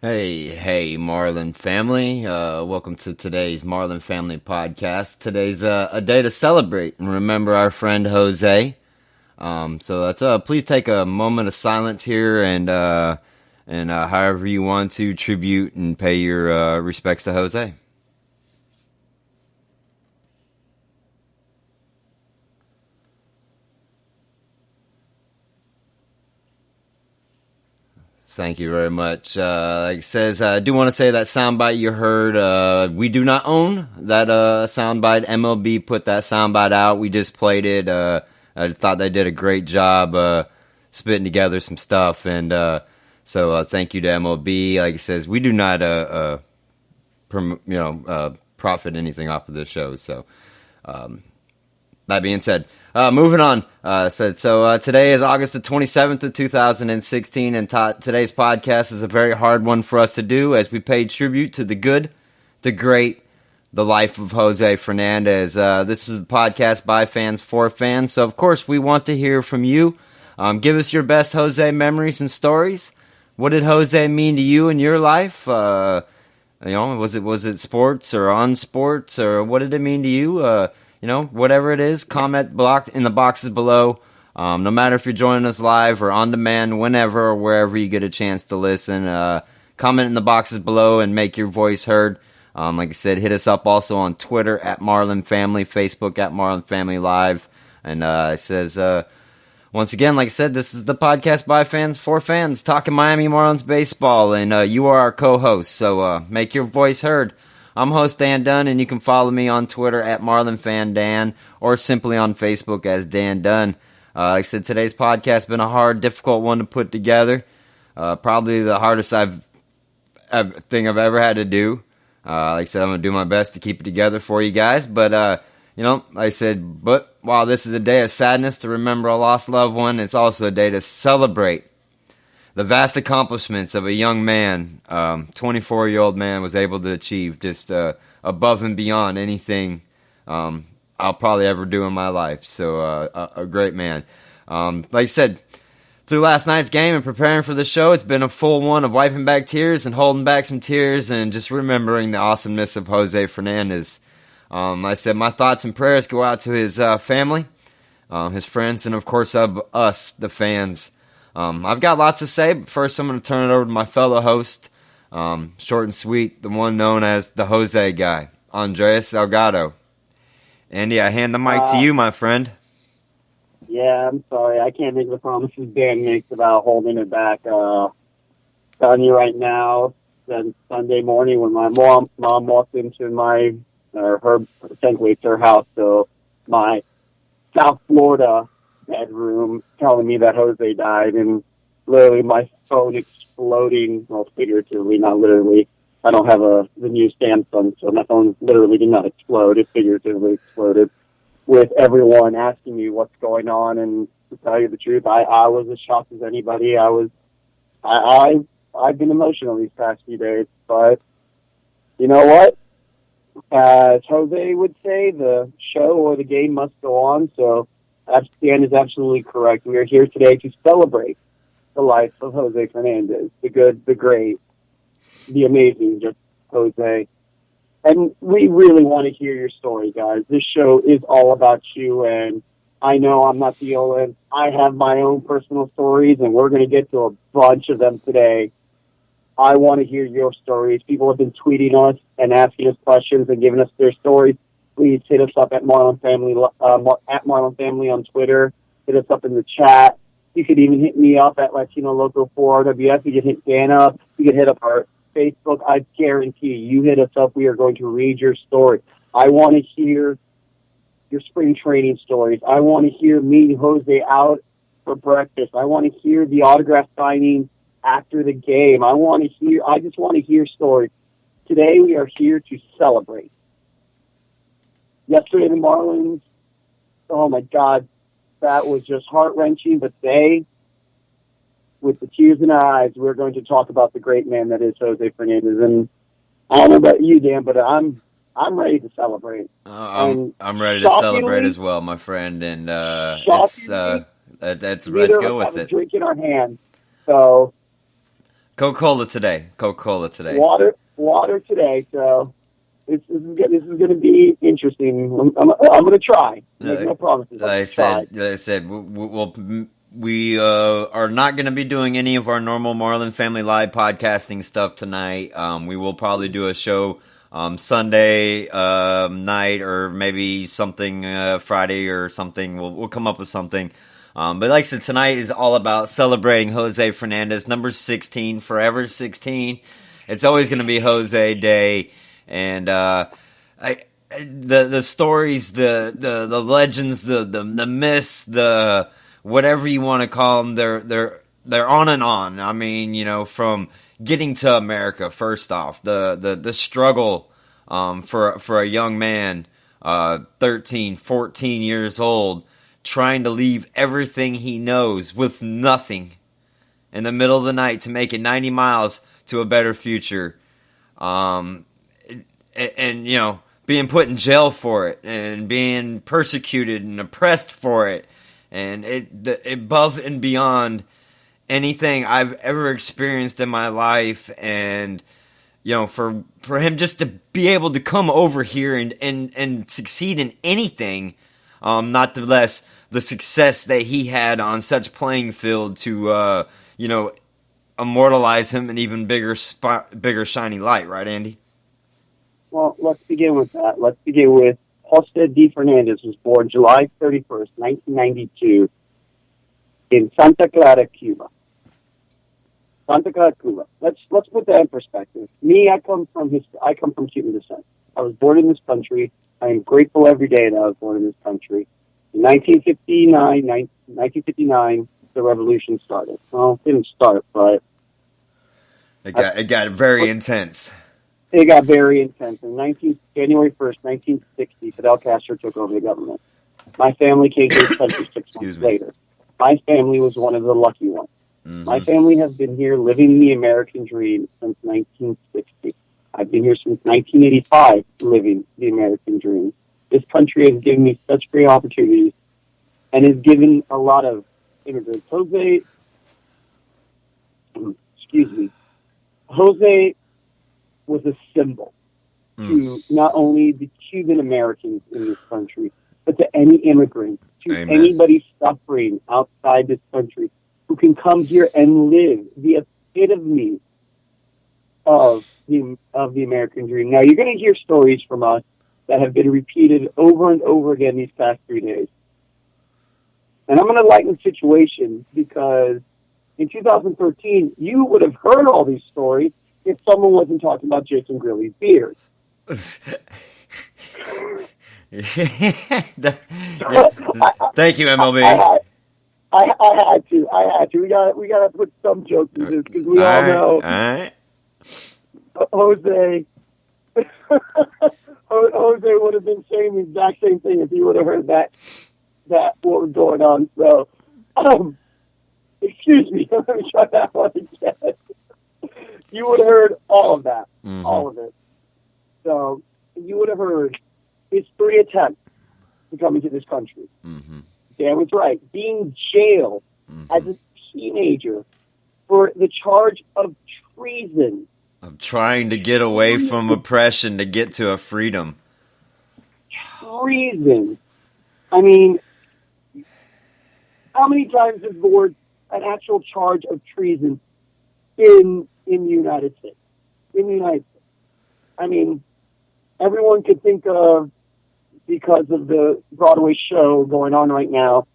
Hey, Marlin family. Welcome to today's Marlin Family Podcast. Today's a day to celebrate and remember our friend Jose. So let's please take a moment of silence here and however you want to tribute and pay your respects to Jose. Thank you very much. Like it says, I do want to say that soundbite you heard, we do not own that soundbite. MLB put that soundbite out. We just played it. I thought they did a great job spitting together some stuff. And so thank you to MLB. Like it says, we do not profit anything off of this show. So that being said, moving on. Today is August the 27th of 2016, and today's podcast is a very hard one for us to do as we pay tribute to the good, the great, the life of Jose Fernandez. This was the podcast by fans for fans, so of course we want to hear from you. Give us your best Jose memories and stories. What did Jose mean to you in your life? Was it sports or on sports, or what did it mean to you? Whatever it is, comment blocked in the boxes below. No matter if you're joining us live or on demand, whenever or wherever you get a chance to listen, comment in the boxes below and make your voice heard. Like I said, hit us up also on Twitter at Marlin Family, Facebook at Marlin Family Live. And it says, once again, like I said, this is the podcast by fans for fans, talking Miami Marlins baseball, and you are our co-host, so make your voice heard. I'm host Dan Dunn, and you can follow me on Twitter at MarlinFanDan or simply on Facebook as Dan Dunn. Like I said, today's podcast has been a hard, difficult one to put together. Probably the hardest thing I've ever had to do. Like I said, I'm going to do my best to keep it together for you guys. But, like I said, but while this is a day of sadness to remember a lost loved one, it's also a day to celebrate the vast accomplishments of a young man, 24-year-old man, was able to achieve just above and beyond anything I'll probably ever do in my life. So a great man. Like I said, through last night's game and preparing for the show, it's been a full one of wiping back tears and holding back some tears and just remembering the awesomeness of Jose Fernandez. Like I said, my thoughts and prayers go out to his family, his friends, and of course of us, the fans. I've got lots to say, but first I'm going to turn it over to my fellow host, short and sweet, the one known as the Jose guy, Andres Salgado. Andy, I hand the mic to you, my friend. Yeah, I'm sorry. I can't make the promises Dan makes about holding it back. Telling you right now, then Sunday morning when my mom walked into her house, so my South Florida bedroom telling me that Jose died, and literally my phone exploding, well, figuratively, not literally. I don't have the new Samsung, so my phone literally did not explode. It figuratively exploded with everyone asking me what's going on, and to tell you the truth, I was as shocked as anybody. I've been emotional these past few days, but you know what? As Jose would say, the show or the game must go on, so Dan is absolutely correct. We are here today to celebrate the life of Jose Fernandez, the good, the great, the amazing, just Jose. And we really want to hear your story, guys. This show is all about you, and I know I'm not the only one. I have my own personal stories, and we're going to get to a bunch of them today. I want to hear your stories. People have been tweeting us and asking us questions and giving us their stories. Please hit us up at Marlin Family on Twitter. Hit us up in the chat. You could even hit me up at Latino Local 4WF. You can hit Dan up. You can hit up our Facebook. I guarantee you hit us up. We are going to read your story. I want to hear your spring training stories. I want to hear meeting Jose out for breakfast. I want to hear the autograph signing after the game. I just want to hear stories. Today we are here to celebrate. Yesterday, the Marlins, oh my God, that was just heart-wrenching. But today, with the tears in our eyes, we're going to talk about the great man that is Jose Fernandez. And I don't know about you, Dan, but I'm ready to celebrate. I'm ready to celebrate as well, my friend. And let's go with it. Drink in our hands. So Coca-Cola today. Coca-Cola today. Water today. So this is going to be interesting. I'm going to try. Make no promises. I said we are not going to be doing any of our normal Marlin Family Live podcasting stuff tonight. We will probably do a show Sunday night, or maybe something Friday or something. We'll come up with something. But like I said, tonight is all about celebrating Jose Fernandez, number 16, forever 16. It's always going to be Jose Day, and the stories, the legends, the myths, the whatever you want to call them, they're on and on. I mean, from getting to America, first off, the struggle for a young man, 13, 14 years old, trying to leave everything he knows with nothing in the middle of the night to make it 90 miles to a better future. And being put in jail for it, and being persecuted and oppressed for it, and above and beyond anything I've ever experienced in my life. And for him just to be able to come over here and succeed in anything, not less the success that he had on such playing field to immortalize him in even bigger shiny light, right, Andy? Well, let's begin with that. Let's begin with Jose D. Fernandez was born July 31st, 1992, in Santa Clara, Cuba. Santa Clara, Cuba. Let's put that in perspective. Me, I come from Cuban descent. I was born in this country. I am grateful every day that I was born in this country. In 1959, the revolution started. Well, it didn't start, but it got very intense. It got very intense. January 1st, 1960, Fidel Castro took over the government. My family came to this country 6 months later. My family was one of the lucky ones. Mm-hmm. My family has been here living the American dream since 1960. I've been here since 1985 living the American dream. This country has given me such great opportunities and has given a lot of immigrants. Jose was a symbol to not only the Cuban Americans in this country, but to any immigrant, to anybody suffering outside this country who can come here and live the epitome of the American dream. Now, you're going to hear stories from us that have been repeated over and over again these past 3 days. And I'm going to lighten the situation because in 2013, you would have heard all these stories if someone wasn't talking about Jason Grilly's beard. Thank you, MLB. I had to. We got to put some jokes in this because we all know. All right. Jose would have been saying the exact same thing if he would have heard that what was going on. So, excuse me. Let me try that one again. You would have heard all of that, all of it. So you would have heard his 3 attempts to come into this country. Mm-hmm. Dan was right. Being jailed as a teenager for the charge of treason. Of trying to get away from oppression to get to a freedom. Treason. I mean, how many times has the word an actual charge of treason in the United States? In the United States. I mean, everyone could think of, because of the Broadway show going on right now,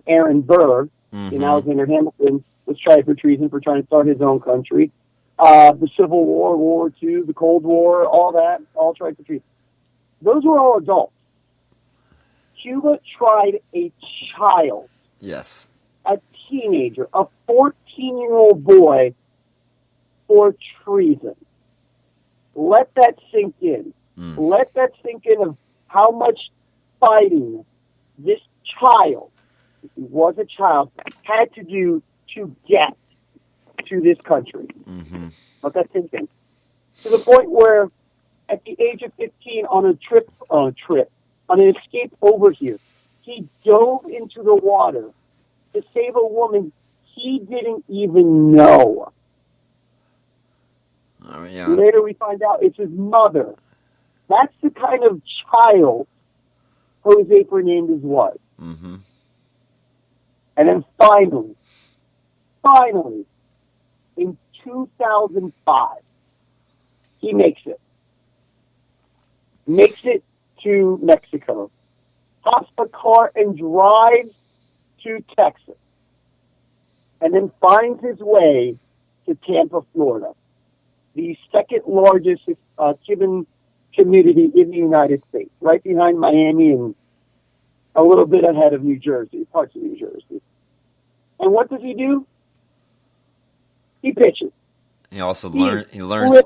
Aaron Burr in Alexander Hamilton was tried for treason for trying to start his own country. The Civil War, World War II, the Cold War, all that, all tried for treason. Those were all adults. Cuba tried a child. Yes. A teenager, a 14-year-old boy for treason. Let that sink in. Let that sink in of how much fighting this child, if he was a child, had to do to get to this country. Let that sink in. To the point where, at the age of 15, on an escape over here, he dove into the water to save a woman he didn't even know. Yeah. Later we find out it's his mother. That's the kind of child Jose Fernandez was. Mm-hmm. And then finally, in 2005, he makes it. Makes it to Mexico. Hops a car and drives to Texas. And then finds his way to Tampa, Florida, the second largest Cuban community in the United States, right behind Miami and a little bit ahead of New Jersey, parts of New Jersey. And what does he do? He pitches. He also learns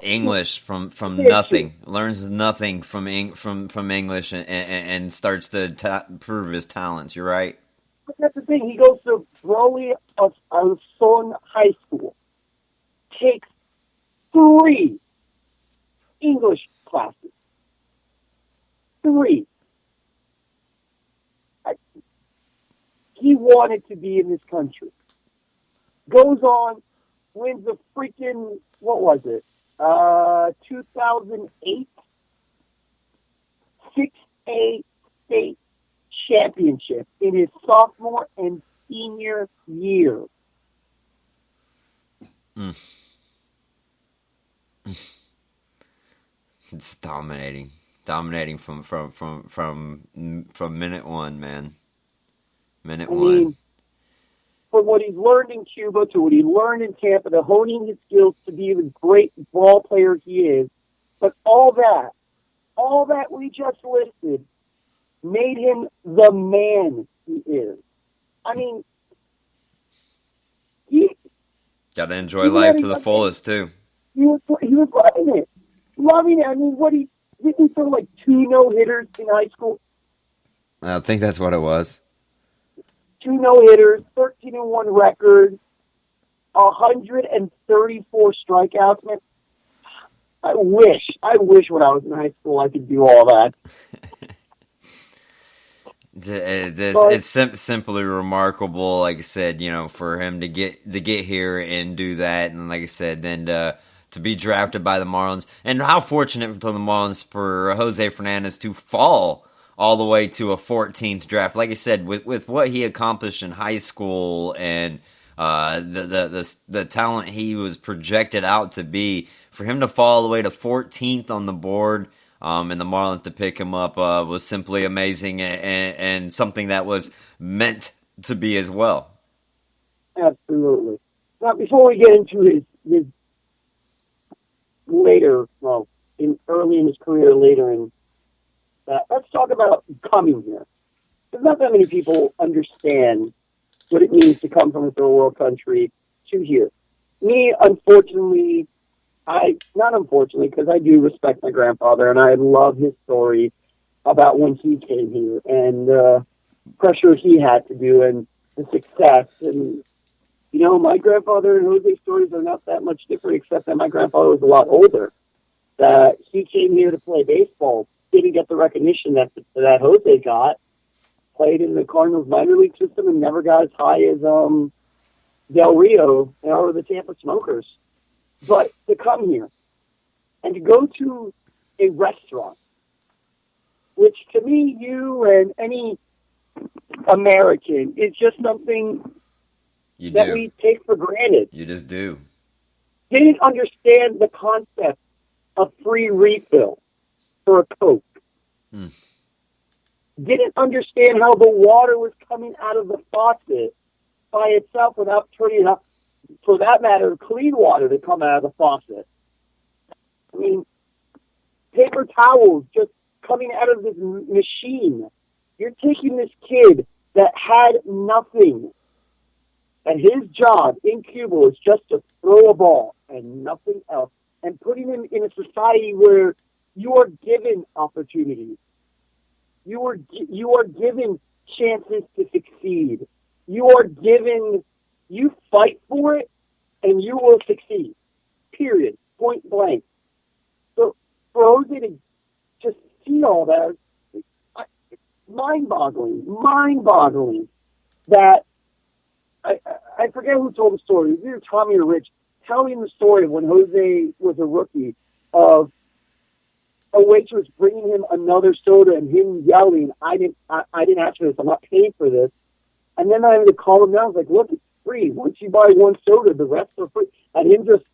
English from nothing. Learns nothing from English and starts to prove his talents. You're right. But that's the thing. He goes to Broly Son High School. Takes 3 English classes. 3. He wanted to be in this country. Goes on, wins a freaking, what was it? 2008 6A state championship in his sophomore and senior year. It's dominating from minute one, man. Minute one. From what he's learned in Cuba to what he learned in Tampa, to honing his skills to be the great ball player he is, but all that we just listed made him the man he is. I mean, he got to enjoy life to the fullest too. He was loving it. I mean, didn't he throw like 2 no-hitters in high school? I think that's what it was. 2 no-hitters, 13-1 record, 134 strikeouts. Man, I wish when I was in high school I could do all that. It's simply remarkable, like I said, for him to get here and do that, and like I said, then to be drafted by the Marlins, and how fortunate for the Marlins for Jose Fernandez to fall all the way to a 14th draft. Like I said, with what he accomplished in high school and the talent he was projected out to be, for him to fall all the way to 14th on the board, and the Marlins to pick him up was simply amazing and something that was meant to be as well. Absolutely. Now, before we get into his later, early in his career, later in that, let's talk about coming here. There's not that many people understand what it means to come from a third world country to here. Me, unfortunately, not unfortunately, because I do respect my grandfather, and I love his story about when he came here and the pressure he had to do and the success. And, my grandfather and Jose's stories are not that much different, except that my grandfather was a lot older. That he came here to play baseball, didn't get the recognition that Jose got, played in the Cardinals minor league system and never got as high as Del Rio or the Tampa Smokers. But to come here and to go to a restaurant, which to me, you and any American is just something we take for granted. You just do. Didn't understand the concept of free refill for a Coke. Didn't understand how the water was coming out of the faucet by itself without turning it up, for that matter, clean water to come out of the faucet. I mean, paper towels just coming out of this machine. You're taking this kid that had nothing, and his job in Cuba was just to throw a ball and nothing else, and putting him in a society where you are given opportunities. You are given chances to succeed. You fight for it, and you will succeed. Period. Point blank. So for Jose to just see all that, mind-boggling. That I forget who told the story. It was either Tommy or Rich. telling the story of when Jose was a rookie of a waitress bringing him another soda and him yelling, I didn't ask for this. I'm not paying for this. And then I had to call him down. I was like, look, it's free. Once you buy one soda, the rest are free. And him just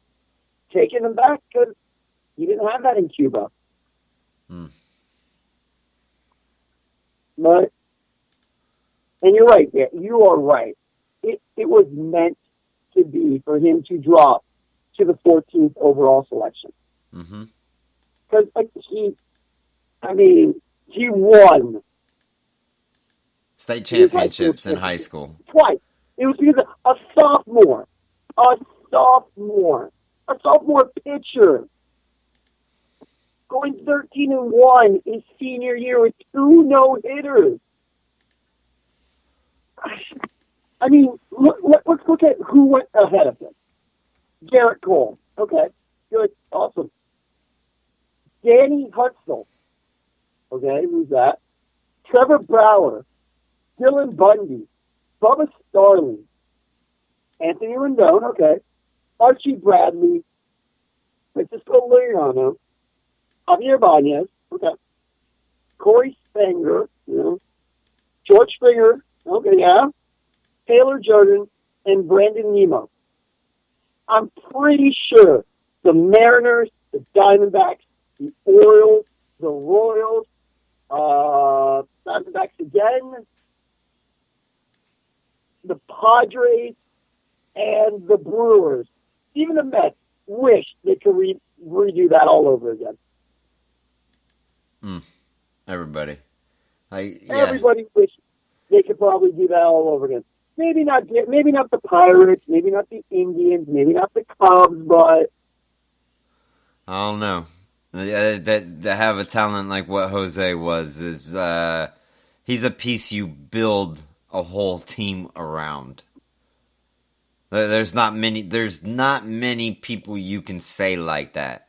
taking them back because he didn't have that in Cuba. But, and you're right, yeah, you are right. It was meant to be for him to drop to the 14th overall selection. Because he won state championships in high school. Twice. It was because of a sophomore pitcher going 13-1 his senior year with 2 no-hitters. I mean, let's look at who went ahead of him. Garrett Cole. Okay, good, awesome. Danny Hutzel. Okay, who's that? Trevor Bauer. Dylan Bundy. Bubba Starling. Anthony Rendon, okay. Archie Bradley. Francisco Liriano. Javier Banez, okay. Corey Spanger, George Springer, okay, yeah. Taylor Jordan, and Brandon Nemo. I'm pretty sure the Mariners, the Diamondbacks, the Orioles, the Royals, Diamondbacks again, the Padres, and the Brewers, even the Mets, wish they could redo that all over again. Everybody. Everybody wishes they could probably do that all over again. Maybe not the Pirates, maybe not the Indians, maybe not the Cubs, but I don't know. That to have a talent like what Jose was is he's a piece you build a whole team around. There's not many people you can say like that.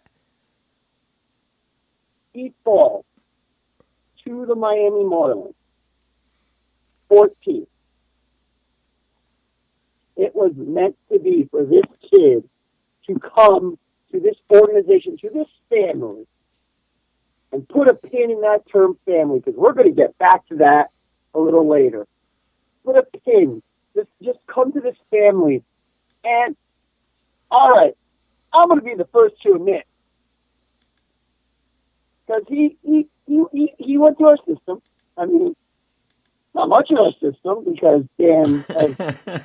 He falls to the Miami Marlins. 14. It was meant to be for this kid to come to this organization, to this family, and put a pin in that term family, because we're going to get back to that a little later. Put a pin. Just come to this family. And, all right, I'm going to be the first to admit, because he went to our system. I mean, not much in our system, because Dan has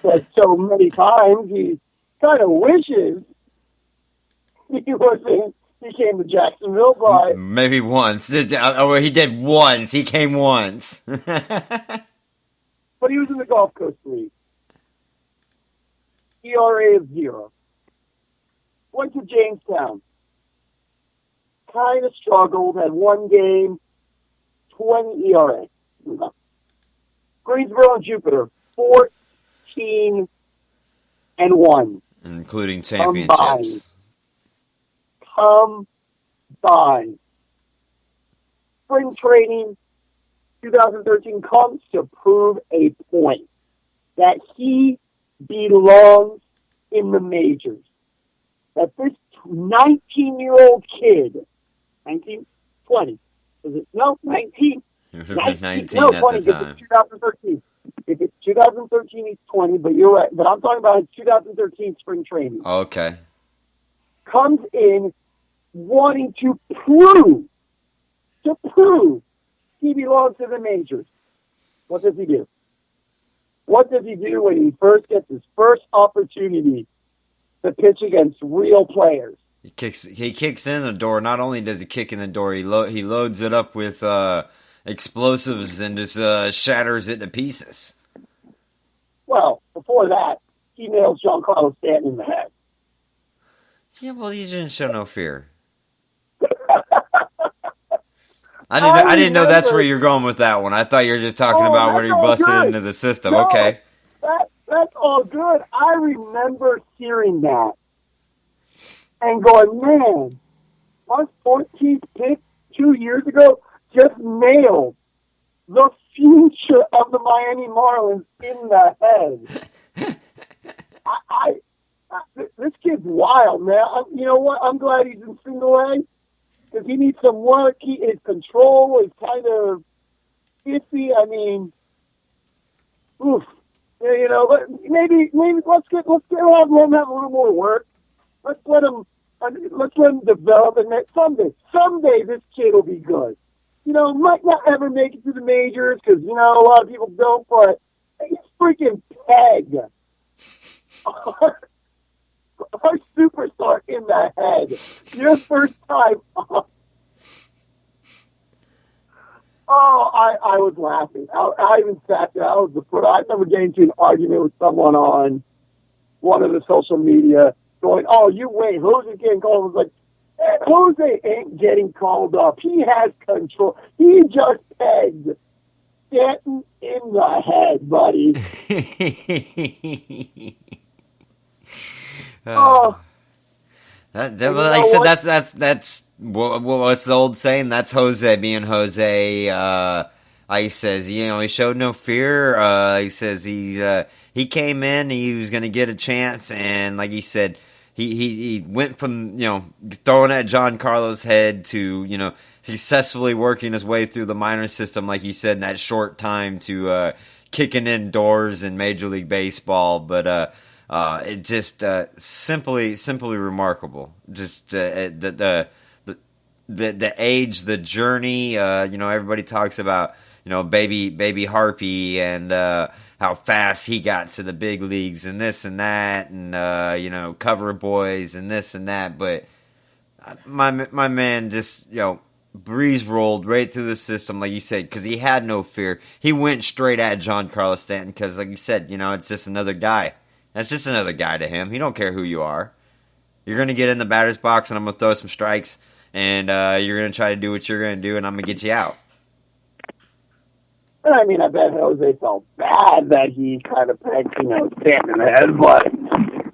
said so many times he kind of wishes he came to Jacksonville by... Maybe once. He did once. He came once. But he was in the Gulf Coast League. ERA of 0. Went to Jamestown. Kind of struggled. Had one game, 20 ERA. Greensboro and Jupiter, 14-1. Including championships. Combined. Spring training 2013 comes to prove a point that he belongs in the majors. That this 19-year-old kid, 19, 20, is it? No, 19. It would have been 19 no, at 20, the time. It's 2013. If it's 2013, he's 20, but you're right. But I'm talking about his 2013 spring training. Okay. Comes in wanting to prove he belongs to the majors. What does he do? What does he do when he first gets his first opportunity to pitch against real players? He kicks in the door. Not only does he kick in the door, he loads it up with explosives and just shatters it to pieces. Well, before that, he nails Giancarlo Stanton in the head. Yeah, well, you didn't show no fear. I didn't know that's where you're going with that one. I thought you were just talking about when he busted into the system. No, okay. That's all good. I remember hearing that and going, man, my 14th pick 2 years ago just nailed the future of the Miami Marlins in the head. This kid's wild, man. You know what? I'm glad he's in single A because he needs some work. His control is kind of iffy. I mean, oof. You know, maybe let's have him have a little more work. Let's let him develop, and someday this kid will be good. You know, might not ever make it to the majors because a lot of people don't, but he's freaking Peg. Our superstar in the head. Your first time. I was laughing. I even sat there. I remember getting into an argument with someone on one of the social media going, "Oh, you wait, Jose's getting called." I was like, "Man, Jose ain't getting called up. He has control. He just pegged Stanton in the head, buddy." Like I said, that's what's the old saying? That's Jose being Jose. He says, he showed no fear. He says he came in, he was going to get a chance, and like he said, he went from throwing at Giancarlo's head to successfully working his way through the minor system, like you said, in that short time to kicking in doors in Major League Baseball, but. It just simply remarkable. Just the age, the journey. Everybody talks about baby Harpy and how fast he got to the big leagues and this and that, and cover boys and this and that. But my man just breeze rolled right through the system, like you said, because he had no fear. He went straight at Giancarlo Stanton because, like you said, it's just another guy. That's just another guy to him. He don't care who you are. You're going to get in the batter's box, and I'm going to throw some strikes, and you're going to try to do what you're going to do, and I'm going to get you out. I mean, I bet Jose felt bad that he kind of pegged, Stanton in the head, but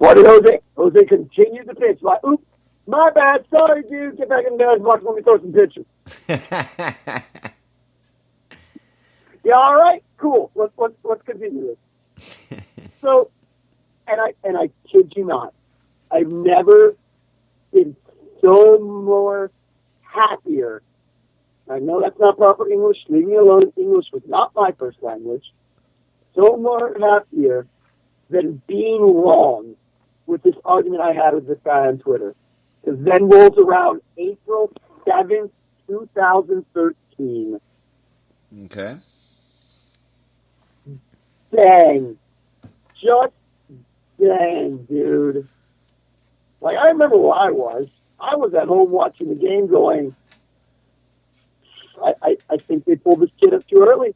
what did Jose? Jose continued to pitch. Like, oops, my bad, sorry, dude. Get back in the batter's box. Let me throw some pitches. Yeah, all right, cool. Let's continue this. So. And I kid you not, I've never been so more happier. I know that's not proper English. Leave me alone. English was not my first language. So more happier than being wrong with this argument I had with this guy on Twitter. Because then rolls around April 7th, 2013. Okay. Dang. Just dang, dude. Like, I remember where I was. I was at home watching the game going, I think they pulled this kid up too early.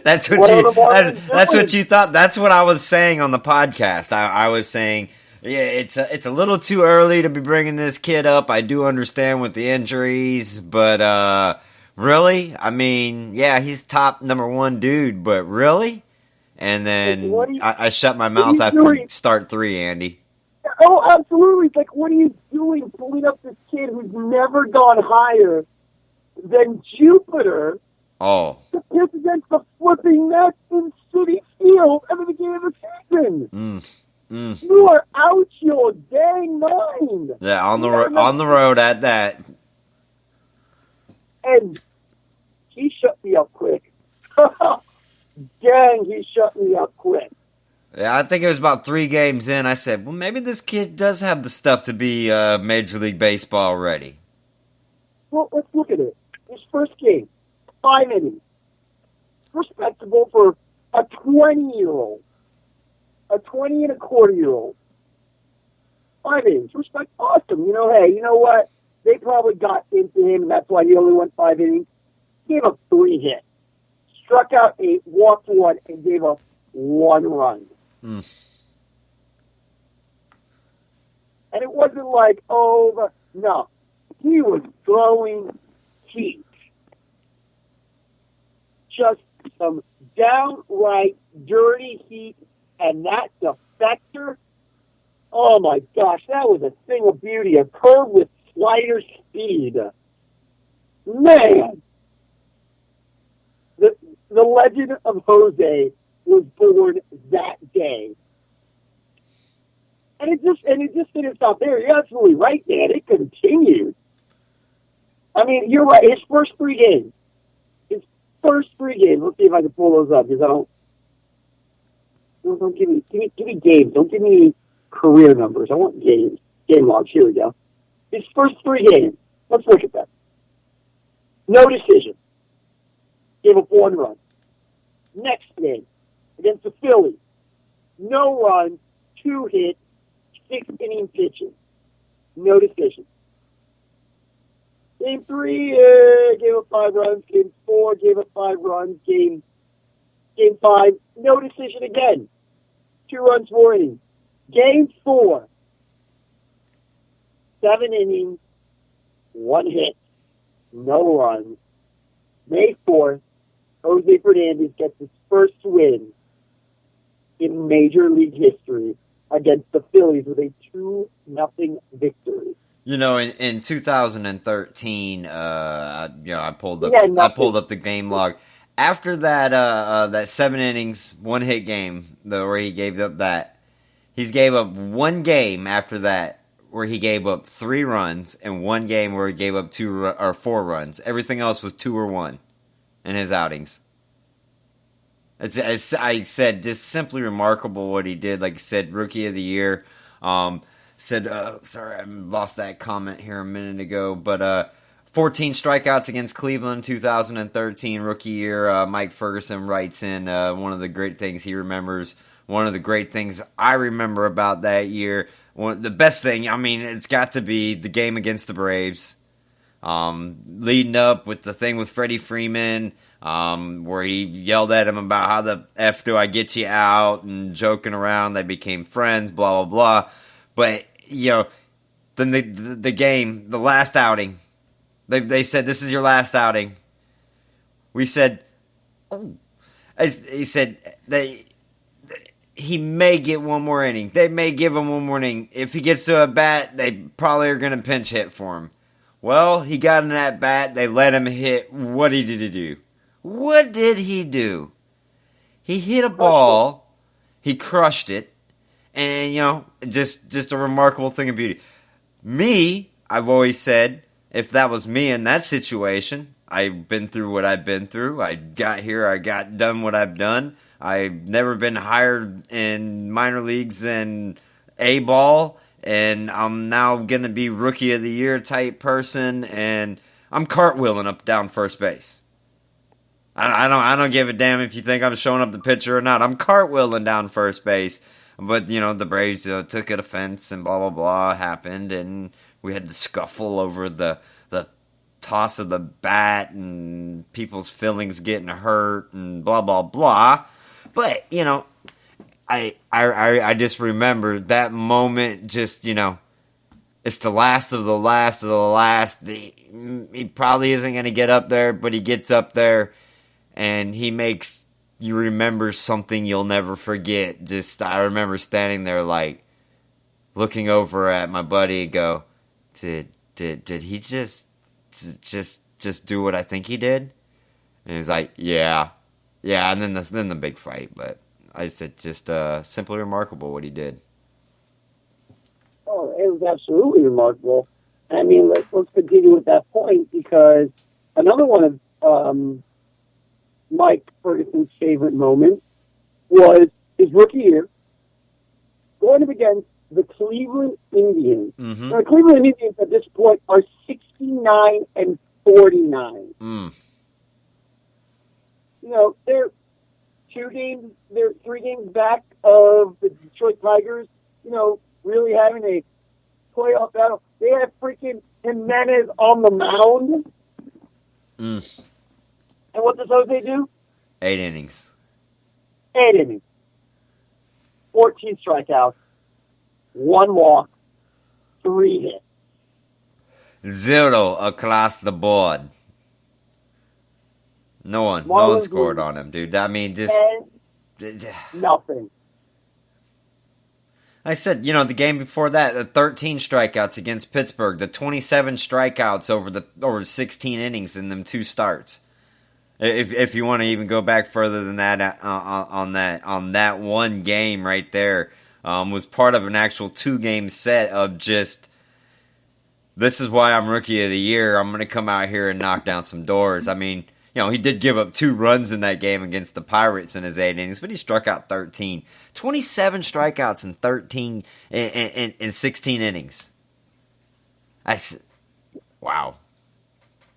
That's what you thought. That's what I was saying on the podcast. I was saying, yeah, it's a little too early to be bringing this kid up. I do understand with the injuries, but really? I mean, yeah, he's top number one dude, but really? And then I shut my mouth after start 3, Andy. Oh, absolutely. It's like, what are you doing pulling up this kid who's never gone higher than Jupiter to pitch against the flipping Mets in Citi Field at the beginning of the season? You are out your dang mind. Yeah, on the road at that. And he shut me up quick. Dang, he shut me up quick. Yeah, I think it was about 3 games in. I said, well, maybe this kid does have the stuff to be Major League Baseball ready. Well, let's look at it. His first game, 5 innings. Respectable for a 20-year-old. A 20 and a quarter-year-old. 5 innings. Awesome. Hey, you know what? They probably got into him, and that's why he only went 5 innings. Gave up 3 hits. Struck out 8, walked 1, and gave up 1 run. And it wasn't like, no. He was throwing heat. Just some downright dirty heat, and that defector, oh my gosh, that was a thing of beauty. A curve with slider speed. Man! The legend of Jose was born that day. it just didn't stop there. You're absolutely right, Dan. It continued. I mean, you're right. His first three games. Let's see if I can pull those up because I don't. Don't give me games. Don't give me career numbers. I want games. Game logs. Here we go. His first three games. Let's look at that. No decision. Gave up 1 run. Next game against the Phillies. No run, 2 hits, 6-inning pitching. No decision. Game 3, gave up 5 runs. Game 4, gave up 5 runs. Game 5, no decision again. 2 runs, 4 innings. Game 4, 7 innings, 1 hit, no runs. May 4th, Jose Fernandez gets his first win in Major League history against the Phillies with a 2-0 victory. You know, in 2013, I pulled up the game log. After that 7 innings, 1 hit game, where he gave up that, he's gave up 1 game after that where he gave up 3 runs, and 1 game where he gave up 2 or 4 runs. Everything else was 2 or 1 in his outings. I said, just simply remarkable what he did. Like I said, Rookie of the Year. Sorry, I lost that comment here a minute ago, but 14 strikeouts against Cleveland 2013 Rookie Year. Mike Ferguson writes in one of the great things he remembers. One of the great things I remember about that year. The best thing, I mean, it's got to be the game against the Braves. Leading up with the thing with Freddie Freeman, where he yelled at him about how the F do I get you out, and joking around. They became friends, blah, blah, blah. But, you know, then the game, the last outing, they said, this is your last outing. We said, oh. He said, he may get 1 more inning. They may give him 1 more inning. If he gets to a bat, they probably are going to pinch hit for him. Well, he got in that bat. They let him hit. What did he do? What did he do? He hit a ball. He crushed it. And, you know, just a remarkable thing of beauty. Me, I've always said, if that was me in that situation, I've been through what I've been through. I got here. I got done what I've done. I've never been hired in minor leagues than A-ball. And I'm now going to be Rookie of the Year type person. And I'm cartwheeling up down first base. I don't give a damn if you think I'm showing up the pitcher or not. I'm cartwheeling down first base. But, you know, the Braves took it offense and blah, blah, blah happened. And we had the scuffle over the toss of the bat and people's feelings getting hurt and blah, blah, blah. But, you know, I just remember that moment just, you know, it's the last of the last of the last. He probably isn't going to get up there, but he gets up there and he makes you remember something you'll never forget. I remember standing there like looking over at my buddy and go, did he just do what I think he did? And he was like, yeah. And then the big fight, but I said just simply remarkable what he did. Oh, it was absolutely remarkable. I mean, let's continue with that point because another one of Mike Ferguson's favorite moments was his rookie year going up against the Cleveland Indians. Mm-hmm. Now, the Cleveland Indians at this point are 69-49. Mm. You know, they're 3 games back of the Detroit Tigers, you know, really having a playoff battle. They have freaking Jimenez on the mound. Mm. And what does Jose do? 8 innings. 8 innings. 14 strikeouts. 1 walk. 3 hits. 0 across the board. No one scored on him, dude. I mean, just nothing. I said, you know, the game before that, the 13 strikeouts against Pittsburgh, the 27 strikeouts over 16 innings in them 2 starts. If you want to even go back further than that, on that one game right there, was part of an actual 2-game set of just, this is why I'm Rookie of the Year. I'm going to come out here and knock down some doors. I mean, he did give up 2 runs in that game against the Pirates in his 8 innings, but he struck out 13. 27 strikeouts in 13 in 16 innings. Wow.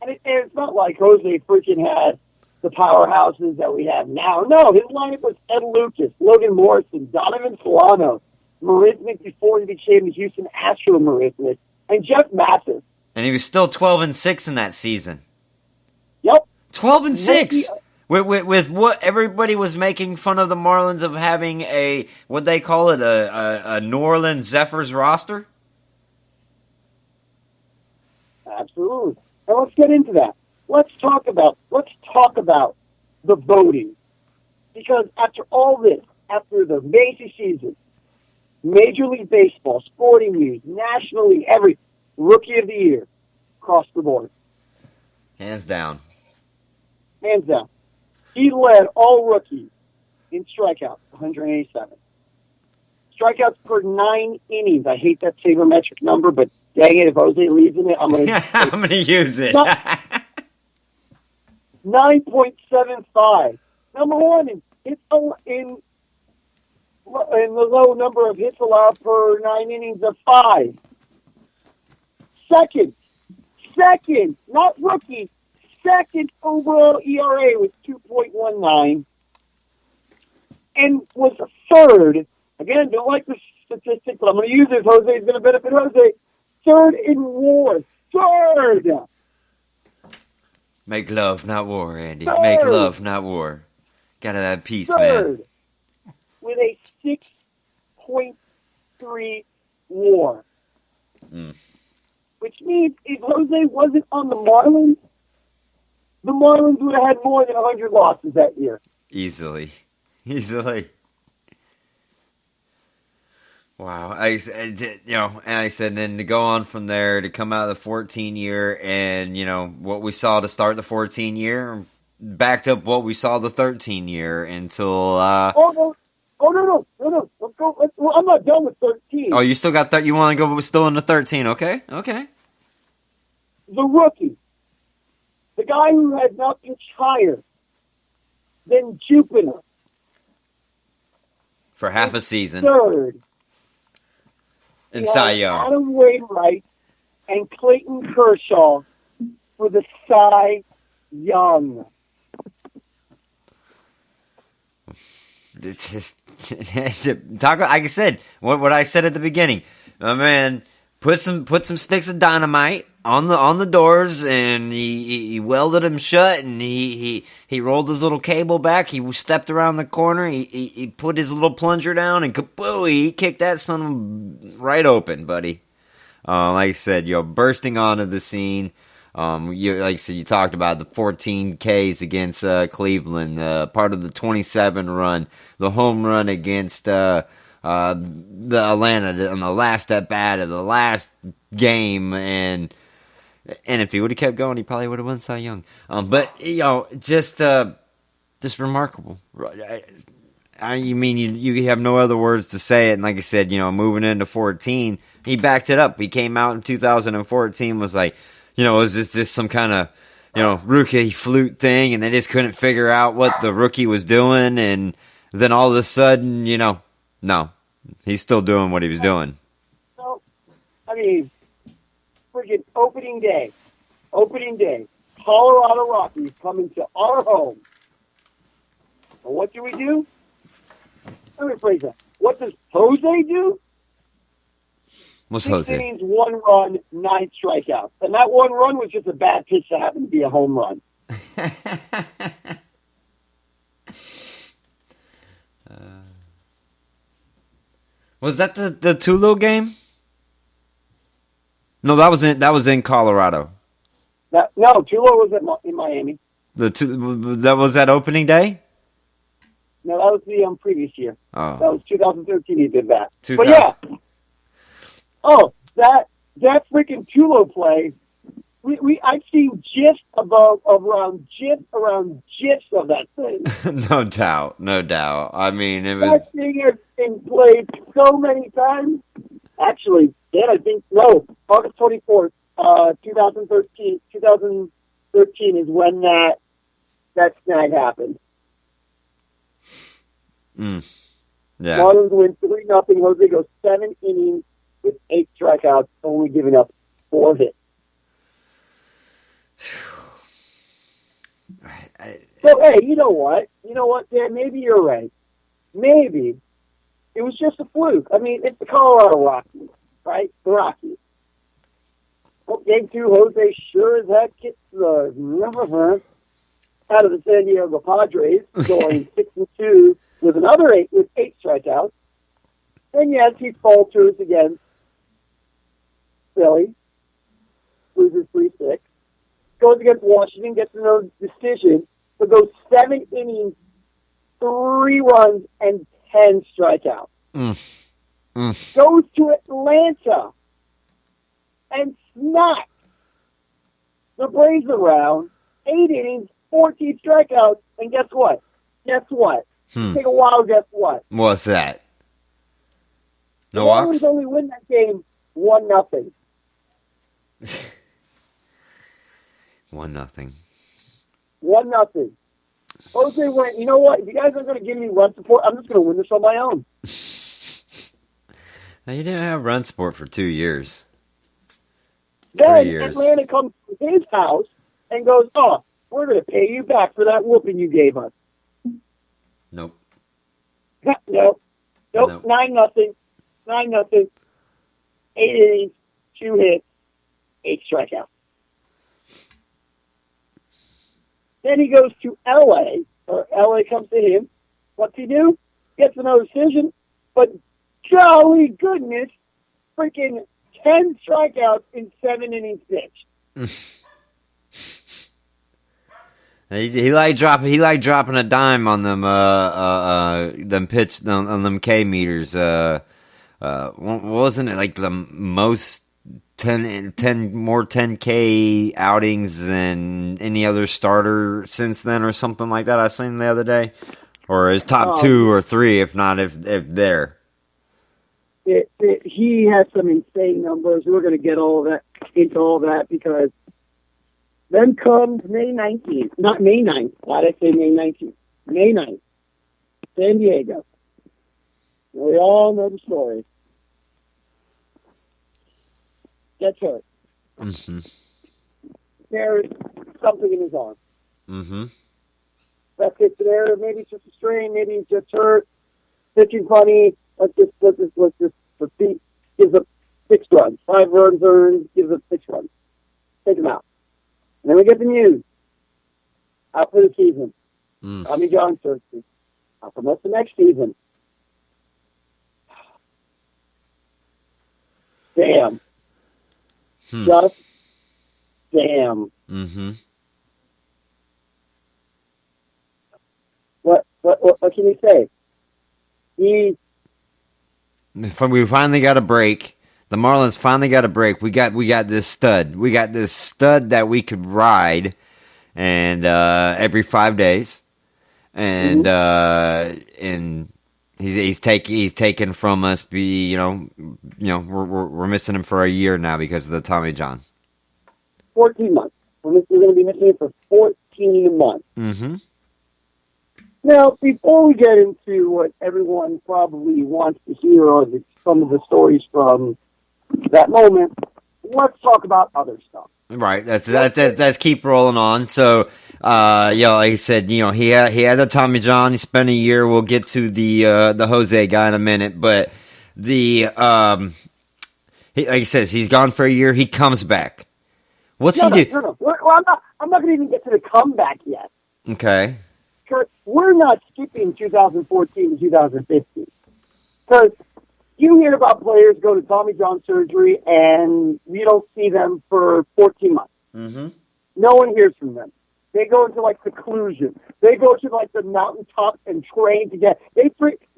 And it's not like Jose freaking had the powerhouses that we have now. No, his lineup was Ed Lucas, Logan Morrison, Donovan Solano, Marisnick before he became the Houston Astro Marisnick, and Jeff Mathis. And he was still 12-6 in that season. Yep. 12-6. With what everybody was making fun of the Marlins of having what they call it, a New Orleans Zephyrs roster? Absolutely. And let's get into that. Let's talk about the voting. Because after all this, after the Macy season, Major League Baseball, Sporting News, nationally, every Rookie of the Year across the board. Hands down. Hands down. He led all rookies in strikeouts, 187. Strikeouts per 9 innings. I hate that sabermetric number, but dang it, if Jose leads in it, I'm going to use it. 9.75. Number one in hits in the low number of hits allowed per 9 innings of 5. Second, not rookie, second overall ERA was 2.19, and was third. Again, don't like the statistic, but I'm going to use it. Jose's going to benefit Jose. Third in WAR. Third. Make love, not war, Andy. Third. Make love, not war. Gotta have peace, Third. man. With a 6.3 WAR. Which means if Jose wasn't on the Marlins would have had more than 100 losses that year. Easily. Wow. And I said, then to go on from there, to come out of the 14 year, and, what we saw to start the 14 year, backed up what we saw the 13 year until... No. Let's go. I'm not done with 13. Oh, you still got that? You want to go still in the 13? Okay. The rookie. The guy who had nothing higher than Jupiter. For half a season. Third. And Cy Young. Adam Wainwright and Clayton Kershaw for the Cy Young. Talk, like I said, what I said at the beginning. My man put some sticks of dynamite on the doors, and he welded them shut, and he rolled his little cable back. He stepped around the corner. He put his little plunger down, and kabooey, he kicked that son right open, buddy. Like I said, bursting onto the scene. Like I said, you talked about the 14 Ks against Cleveland, part of the 27 run, the home run against the Atlanta on the last at bat of the last game, and if he would have kept going, he probably would have won Cy Young. But just remarkable. You mean you have no other words to say it, and like I said, moving into 14, he backed it up. He came out in 2014, was like, was this some kind of, rookie flute thing, and they just couldn't figure out what the rookie was doing, and then all of a sudden, no, he's still doing what he was doing. So, I mean, freaking opening day, Colorado Rockies coming to our home. And what do we do? Let me phrase that. What does Jose do? What's 6 Jose? innings, 1 run, 9 strikeouts. And that 1 run was just a bad pitch that happened to be a home run. Was that the Tulo game? No, that was in Colorado. No, Tulo was in Miami. That was that opening day? No, that was the previous year. Oh. That was 2013 he did that. 2000. But yeah. Oh, that freaking Tulo play I've seen gifs around gifs of that thing. No doubt, no doubt. I mean, it was. That thing has been played so many times. Actually, yeah, I think no. August 24th, 2013. 2013 is when that snag happened. Yeah. Marlins win 3-0. Jose goes 7 innings with 8 strikeouts, only giving up 4 hits. So, hey, you know what? Dan, maybe you're right. Maybe it was just a fluke. I mean, it's the Colorado Rockies, right? The Rockies. Well, game 2, Jose sure as heck gets the out of the San Diego Padres, going 6-2 with another 8 strikeouts. And yes, he falters against Philly, loses 3-6. Goes against Washington, gets another decision, but goes 7 innings, 3 runs, and 10 strikeouts. Goes to Atlanta and smacks the Braves around, 8 innings, 14 strikeouts, and guess what? Take a wild guess what? What's that? No the walks? Marlins only win that game 1-0. 1-0. 1-0. Jose went, you know what? If you guys aren't going to give me run support, I'm just going to win this on my own. Now, you didn't have run support for 2 years. Then 3 years. Atlanta comes to his house and goes, oh, we're going to pay you back for that whooping you gave us. Nope. Nope. 9-0. 9-0. 8 innings, 2 hits, 8 strikeouts. Then he goes to L.A., or L.A. comes to him. What's he do? Gets another decision, but golly goodness, freaking 10 strikeouts in 7 innings pitched. He liked dropping a dime on them K meters. Wasn't it like the most 10 more 10K outings than any other starter since then, or something like that? I seen the other day, or his top 2 or 3, if not if there. He has some insane numbers. We're going to get into all that because then comes May 19th. Not May 9th. Why did I say May 19th? May 9th. San Diego. We all know the story. Gets hurt. Mm-hmm. There's something in his arm. Mm-hmm. That's it there. Maybe it's just a strain. Maybe he's just hurt. Pitching funny. Let's just repeat. Gives up 6 runs. 5 runs earned. Gives up 6 runs. Take him out. And then we get the news. Out for the season. Tommy John surgery. Out for most of the next season. Damn. Just damn. Mm-hmm. What can you say? We finally got a break. The Marlins finally got a break. We got this stud. We got this stud that we could ride, and every 5 days, and and he's taken from us. We're missing him for a year now because of the Tommy John. 14 months. We're going to be missing him for 14 months. Mm-hmm. Now, before we get into what everyone probably wants to hear, or some of the stories from that moment, let's talk about other stuff. Right. That's keep rolling on. So, like I said, he had a Tommy John. He spent a year. We'll get to the Jose guy in a minute, but like he says, he's gone for a year. He comes back. What's he do? No. Well, I'm not going to even get to the comeback yet. Okay. Because we're not skipping 2014 to 2015. Because you hear about players go to Tommy John surgery and you don't see them for 14 months. Mm-hmm. No one hears from them. They go into seclusion. They go to the mountaintop and train to get. They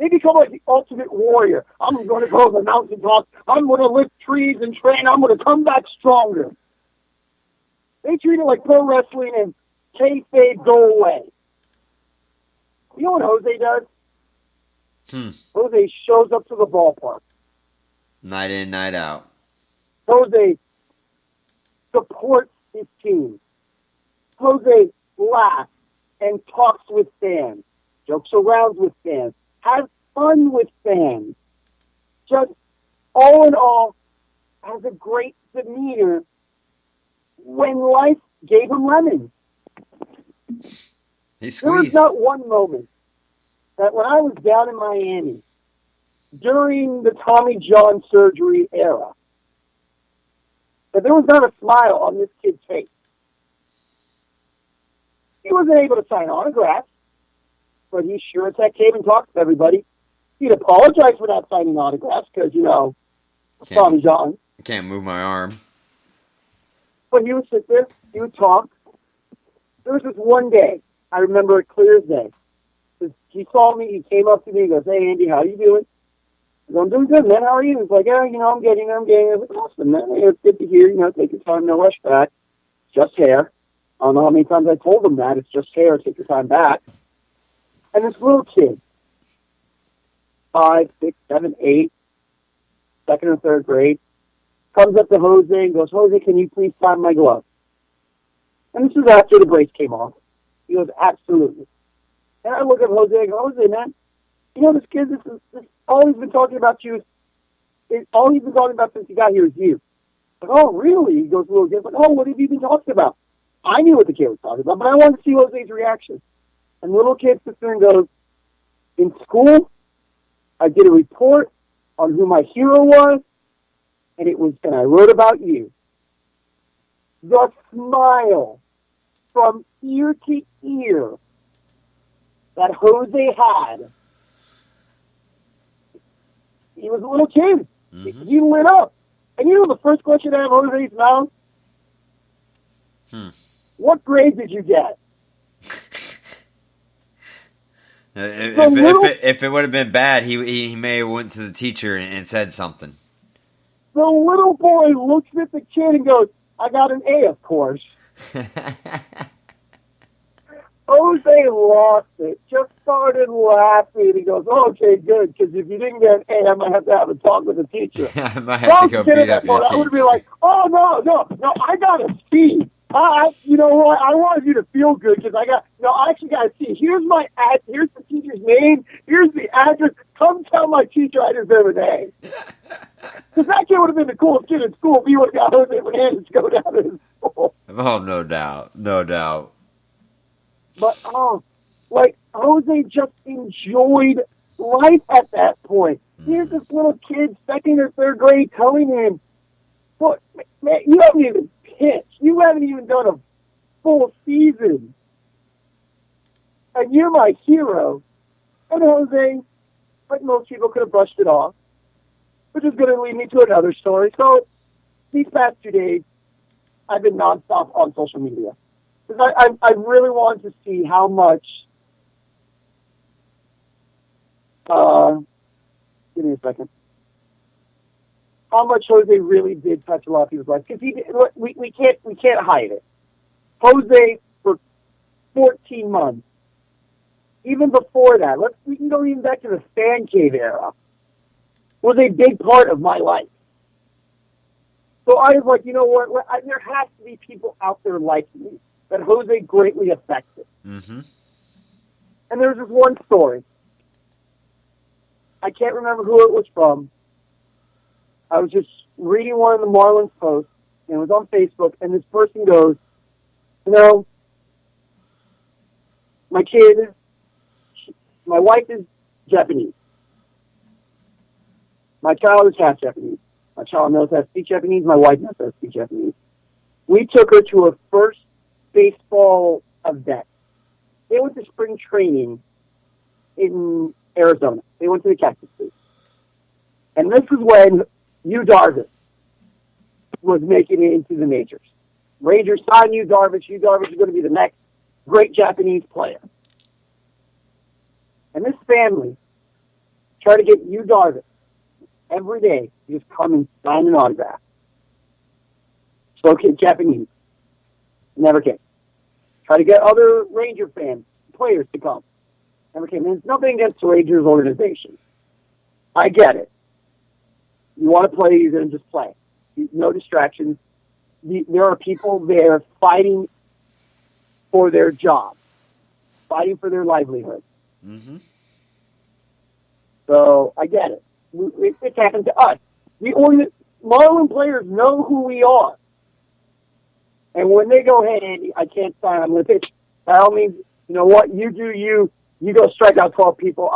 become like the ultimate warrior. I'm going to go to the mountaintop. I'm going to lift trees and train. I'm going to come back stronger. They treat it like pro wrestling and kayfabe go away. You know what Jose does? Jose shows up to the ballpark. Night in, night out. Jose supports his team. Jose laughs and talks with fans, jokes around with fans, has fun with fans. Just all in all, has a great demeanor when life gave him lemons. He squeezed. There was not one moment that when I was down in Miami during the Tommy John surgery era, that there was not a smile on this kid's face. He wasn't able to sign autographs, but he sure as heck came and talked to everybody. He'd apologize for not signing autographs because, Tommy John. I can't move my arm. But he would sit there, he would talk. There was this one day, I remember it clear as day. He saw me, he came up to me, he goes, "Hey, Andy, how you doing?" I go, "I'm doing good, man. How are you?" He's like, "Yeah, I'm getting. I was like, "Awesome, man. It's good to hear. Take your time, no rush back. Just hair." I don't know how many times I told him that. It's just hair. Take your time back. And this little kid, 5, 6, 7, 8, second or third grade, comes up to Jose and goes, "Jose, can you please sign my glove?" And this is after the brace came off. He goes, "Absolutely." And I look at Jose and go, "Jose, man, this kid, this all he's been talking about all he's been talking about since he got here is you." Like, "Oh, really?" He goes, "Little kid, like, oh, what have you been talking about?" I knew what the kid was talking about, but I wanted to see Jose's reaction. And the little kid sits there and goes, "In school, I did a report on who my hero was, and I wrote about you." The smile from ear to ear that Jose had. He was a little kid. Mm-hmm. He lit up. And the first question out of Jose's mouth? What grade did you get? If it would have been bad, he may have went to the teacher and said something. The little boy looks at the kid and goes, "I got an A, of course." Jose lost it, just started laughing. He goes, "Okay, good, because if you didn't get an A, I might have to have a talk with the teacher." I might have to go beat up your teacher. I would be like, "Oh, no, I got a C. You know what? I wanted you to feel good because I actually got a C. Here's my here's the teacher's name. Here's the address. Come tell my teacher I deserve an A." Because that kid would have been the coolest kid in school if he would have got Jose Fernandez to go down to his school. Oh, no doubt. No doubt. But, Jose just enjoyed life at that point. Here's this little kid, second or third grade, telling him, "Look, man, you haven't even pitched. You haven't even done a full season. And you're my hero." And Jose, like most people, could have brushed it off, which is going to lead me to another story. So, these past 2 days, I've been nonstop on social media. Because I really wanted to see how much, give me a second, how much Jose really did touch a lot of people's lives. Because we can't hide it. Jose, for 14 months, even before that, we can go even back to the fan cave era, was a big part of my life. So I was like, you know what, there has to be people out there like me that Jose greatly affected. Mm-hmm. And there's this one story. I can't remember who it was from. I was just reading one of the Marlin posts, and it was on Facebook, and this person goes, my wife is Japanese. My child is half Japanese. My child knows how to speak Japanese. My wife knows how to speak Japanese. We took her to a first baseball event. They went to spring training in Arizona. They went to the Cactus League. And this is when Yu Darvish was making it into the majors. Rangers signed Yu Darvish. Yu Darvish is going to be the next great Japanese player. And this family tried to get Yu Darvish every day to just come and sign an autograph. Spoke in Japanese. Never came. Try to get other Ranger fans, players to come. Never came. There's nothing against the Rangers organization. I get it. You want to play, you're going to just play. No distractions. There are people there fighting for their job, fighting for their livelihood. Mm-hmm. So I get it. It's happened to us. Marlin players know who we are. And when they go, hey, Andy, I can't sign, I'm going to pitch. By all means, you know what? You do you. You go strike out 12 people.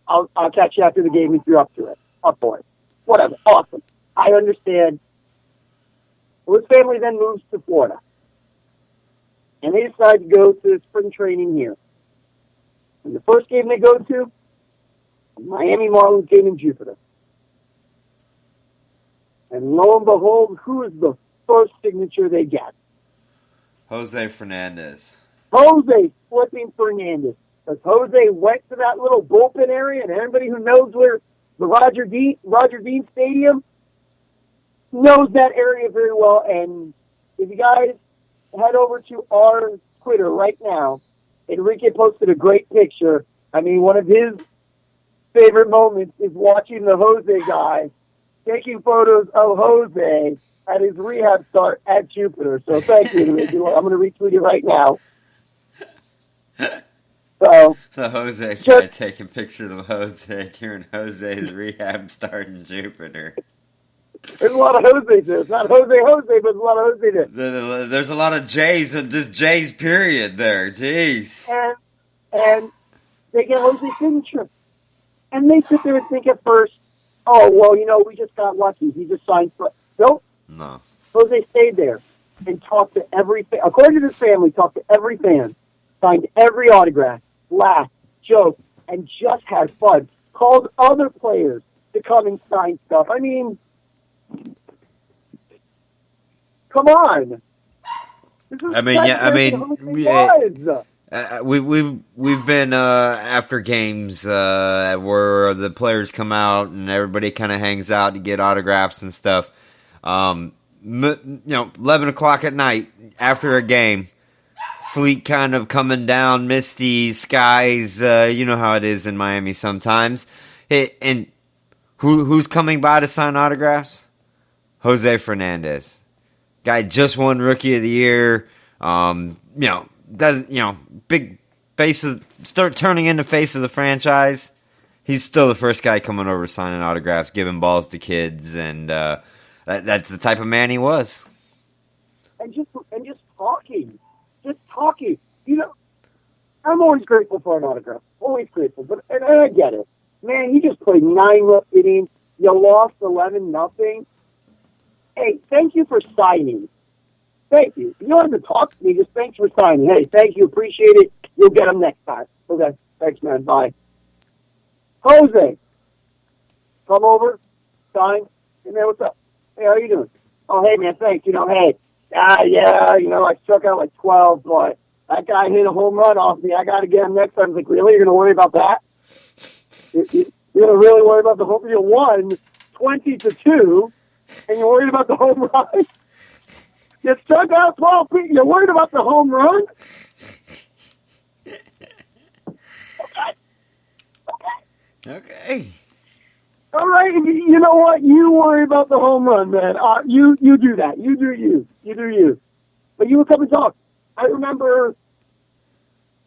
I'll catch you after the game if you're up to it. Up for it. Whatever. Awesome. I understand. Well, his family then moves to Florida. And they decide to go to spring training here. And the first game they go to, Miami Marlins game in Jupiter. And lo and behold, who is the first signature they get? Jose Fernandez. Jose flipping Fernandez. Because Jose went to that little bullpen area, and everybody who knows where the Roger Dean Stadium knows that area very well. And if you guys head over to our Twitter right now, Enrique posted a great picture. I mean, one of his favorite moments is watching the Jose guy taking photos of Jose at his rehab start at Jupiter. So thank you, Enrique. I'm going to retweet it right now. So Jose guy taking pictures of Jose during Jose's rehab start in Jupiter. There's a lot of Jose there. It's not Jose, but there's a lot of Jose there. There's a lot of J's and just J's period there. Jeez. And they get Jose's signature. And they sit there and think at first, oh, well, you know, we just got lucky. He just signed for... Nope. No. Jose stayed there and talked to every fan. According to his family, talked to every fan, signed every autograph, laughed, joked, and just had fun. Called other players to come and sign stuff. I mean, come on. We've been after games where the players come out and everybody kind of hangs out to get autographs and stuff. 11 o'clock at night after a game, sleet kind of coming down, misty skies. You know how it is in Miami sometimes. And who's coming by to sign autographs? Jose Fernandez, guy just won Rookie of the Year. Big face of start turning into face of the franchise. He's still the first guy coming over signing autographs, giving balls to kids, and that's the type of man he was. And just talking. You know, I'm always grateful for an autograph. Always grateful, but and I get it. Man, you just played 9 rough innings. You lost 11-0. Hey, thank you for signing. Thank you. You don't have to talk to me. Just thanks for signing. Hey, thank you. Appreciate it. You'll get them next time. Okay. Thanks, man. Bye. Jose, come over, sign. Hey, man, what's up? Hey, how you doing? Oh, hey, man, thanks. I struck out like 12, but that guy hit a home run off me. I got to get him next time. I was like, really? You're going to worry about that? You're going to really worry about the home run? You won 20-2, and you're worried about the home run? You struck out 12 feet. You're worried about the home run? Okay. All right. You know what? You worry about the home run, man. You do that. You do you. You do you. But you would come and talk. I remember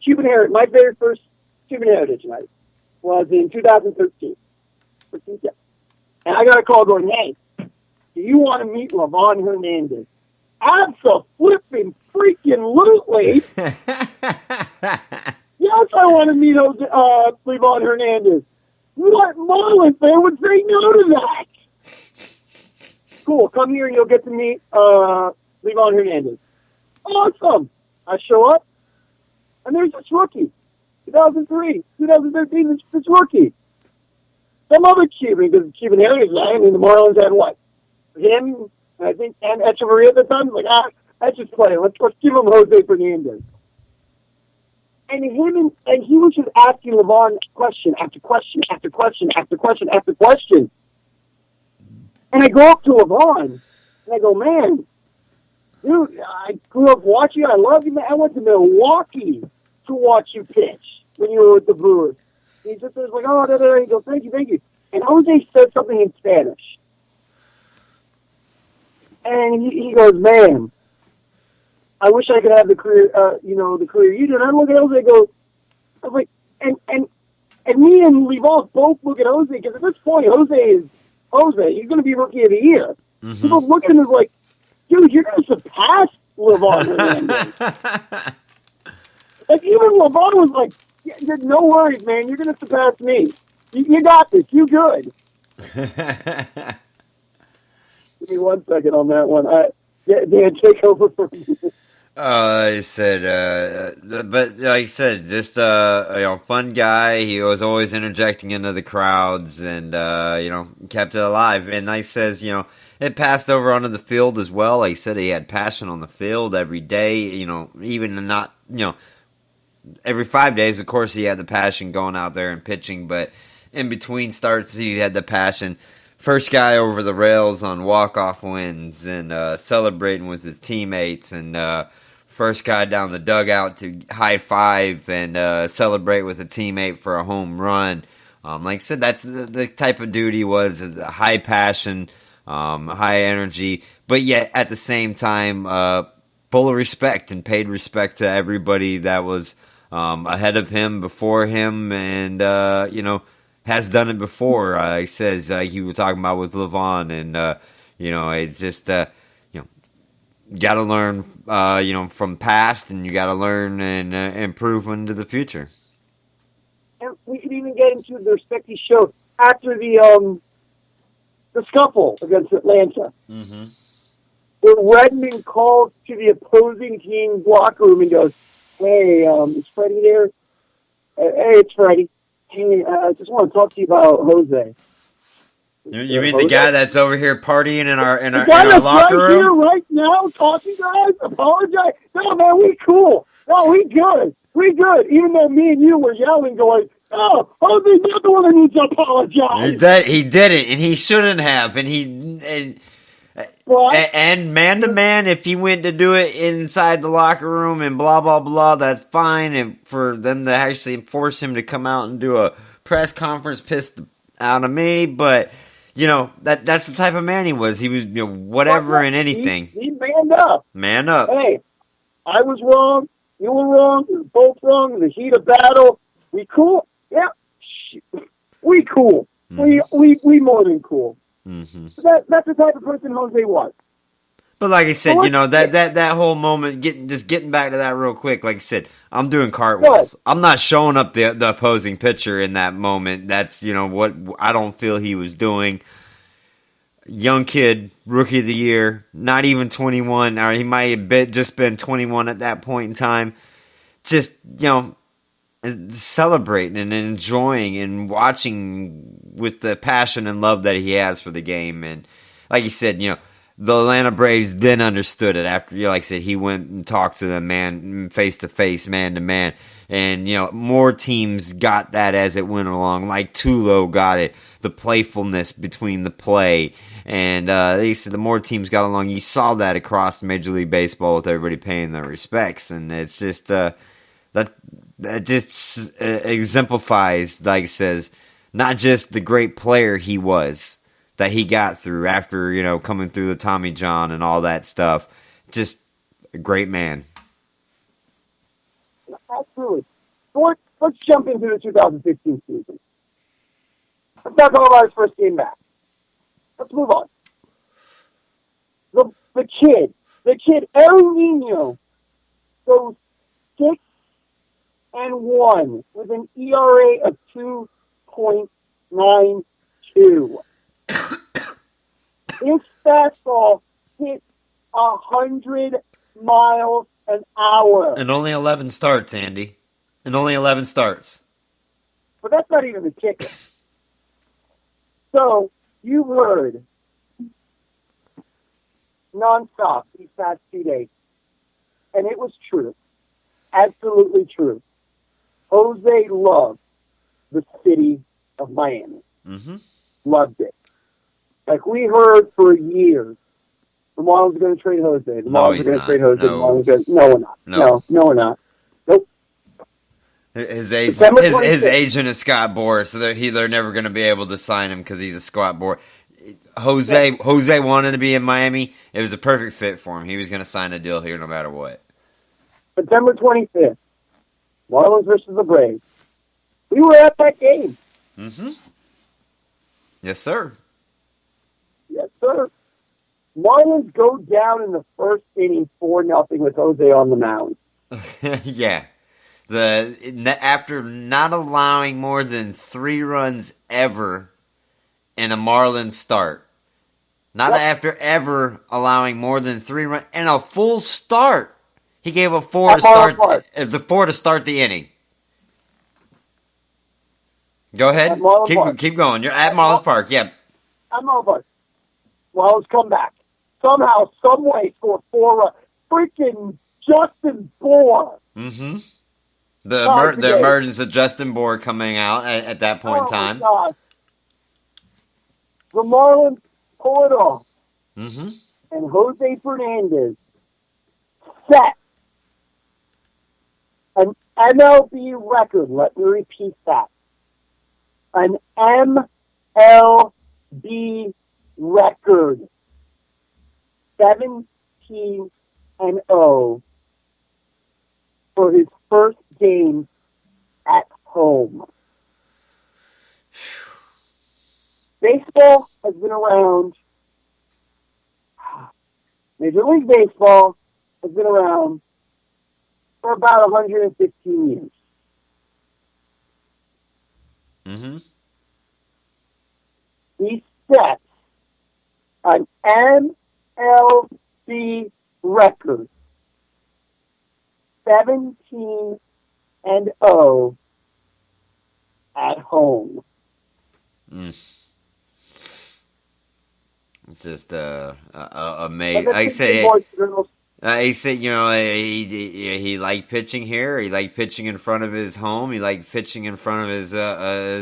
Cuban Heritage. My very first Cuban Heritage night was in 2013. And I got a call going, hey, do you want to meet Livan Hernandez? Abso-flipping-freaking-lutely. Yes, I want to meet Livan Hernandez. What Marlin fan would say no to that? Cool, come here and you'll get to meet Livan Hernandez. Awesome. I show up, and there's this rookie. 2003, 2013, this rookie. Some other Cuban, because Cuban Heritage, I mean, the Marlins had what? Him, I think, and Echeverria at the time. Like, let's just play. Let's give him Jose Fernandez. And he was just asking Livan question after question after question after question after question. And I go up to Livan, and I go, man, dude, I grew up watching you. I love you, man. I went to Milwaukee to watch you pitch when you were with the Brewers. He just was like, oh, he goes, thank you. And Jose said something in Spanish. And he goes, man, I wish I could have the career, the career you did. And I look at Jose and go, I was like, and me and Levols both look at Jose, because at this point, Jose is Jose. He's going to be Rookie of the Year. Mm-hmm. People look at him and like, dude, you're going to surpass Levon Hernandez. Like, even Levon was like, yeah, no worries, man. You're going to surpass me. You got this. You good. Give me 1 second on that one. Dan, take over for me. I said, but like I said, just fun guy. He was always interjecting into the crowds, and kept it alive. And like I says, it passed over onto the field as well. Like I said, he had passion on the field every day. Even not every 5 days. Of course, he had the passion going out there and pitching, but in between starts, he had the passion. First guy over the rails on walk-off wins, and celebrating with his teammates, and first guy down the dugout to high five and celebrate with a teammate for a home run. Like I said, that's the type of dude he was: high passion, high energy, but yet at the same time full of respect, and paid respect to everybody that was ahead of him, before him, and has done it before. He says he was talking about with Levon, and it's just you got to learn from past, and you got to learn and improve into the future. And we could even get into the respect he showed after the scuffle against Atlanta. Mm-hmm. Where Redmond calls to the opposing team's locker room and goes, "Hey, is Freddie there? Hey, it's Freddie. Hey, I just want to talk to you about Jose." You mean the guy that's over here partying in our locker room? Right here, right now, talking to us, apologize. No, man, we cool. No, we good. We good. Even though me and you were yelling, going, "Oh, Jose, you're the one that needs to apologize." He didn't, and he shouldn't have. And man to man, if he went to do it inside the locker room and blah blah blah, that's fine. And for them to actually force him to come out and do a press conference pissed out of me, but. That's the type of man he was. He was, whatever and anything. He manned up. Man up. Hey, I was wrong. You were wrong. We were both wrong. In the heat of battle. We cool? Yeah. We cool. Mm-hmm. We more than cool. Mm-hmm. So that's the type of person Jose was. But like I said, that whole moment, getting back to that real quick, like I said, I'm doing cartwheels. I'm not showing up the opposing pitcher in that moment. That's, what I don't feel he was doing. Young kid, Rookie of the Year, not even 21, or he might have just been 21 at that point in time. Just, celebrating and enjoying and watching with the passion and love that he has for the game. And like you said, the Atlanta Braves then understood it after, like I said, he went and talked to them face to face, man to man. And, more teams got that as it went along. Like Tulo got it, the playfulness between the play. And they said the more teams got along, you saw that across Major League Baseball with everybody paying their respects. And it's just, that just exemplifies, like it says, not just the great player he was, that he got through after, coming through the Tommy John and all that stuff. Just a great man. Absolutely. So let's jump into the 2015 season. Let's talk about his first game back. Let's move on. The kid, El Nino, goes 6-1 with an ERA of 2.92. His fastball hit 100 miles an hour. And only 11 starts, Andy. And only 11 starts. But that's not even the kicker. So, you heard nonstop these past 2 days. And it was true. Absolutely true. Jose loved the city of Miami. Mm-hmm. Loved it. Like we heard for years The Marlins are going to trade Jose. The No, Marlins he's are going to not. trade Jose. No. The Marlins are going to... No, we're not. No. No, we're not. Nope. His September 26th. agent is Scott Boras, so they're never going to be able to sign him because he's a Scott Boras. Jose wanted to be in Miami. It was a perfect fit for him. He was going to sign a deal here no matter what. September 25th. Marlins versus the Braves. We were at that game. Mm-hmm. Yes, sir. Yes, sir. Marlins go down in the first inning 4-0 with Jose on the mound. Yeah. After not allowing more than 3 runs ever in a Marlins start. Not after ever allowing more than 3 runs in a full start. He gave a 4 to start the inning. Go ahead. Keep going. You're at Marlins Park. Yeah. At Marlins Park. Marlins come back. Somehow, some way, score 4 runs. Freaking Justin Bour. Mm-hmm. The emergence of Justin Bour coming out at that point in time. My God. The Marlins pull it off. Mm-hmm. And Jose Fernandez set an MLB record. Let me repeat that. An MLB record. 17-0 for his first game at home. Baseball has been around. Major League Baseball has been around for about 115 years. Mm-hmm. He sets an MLB record 17-0 at home. It's just amazing. Like I say, he said, he liked pitching here. He liked pitching in front of his home. He liked pitching in front of his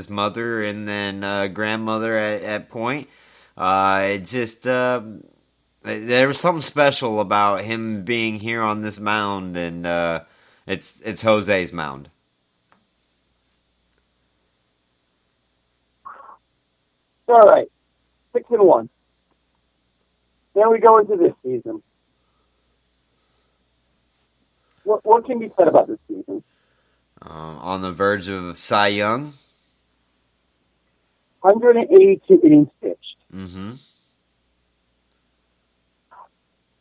mother and then grandmother at point. It just there was something special about him being here on this mound, and it's Jose's mound. All right, 6-1. Then we go into this season. What can be said about this season? On the verge of Cy Young. 182 innings pitched. Mm-hmm.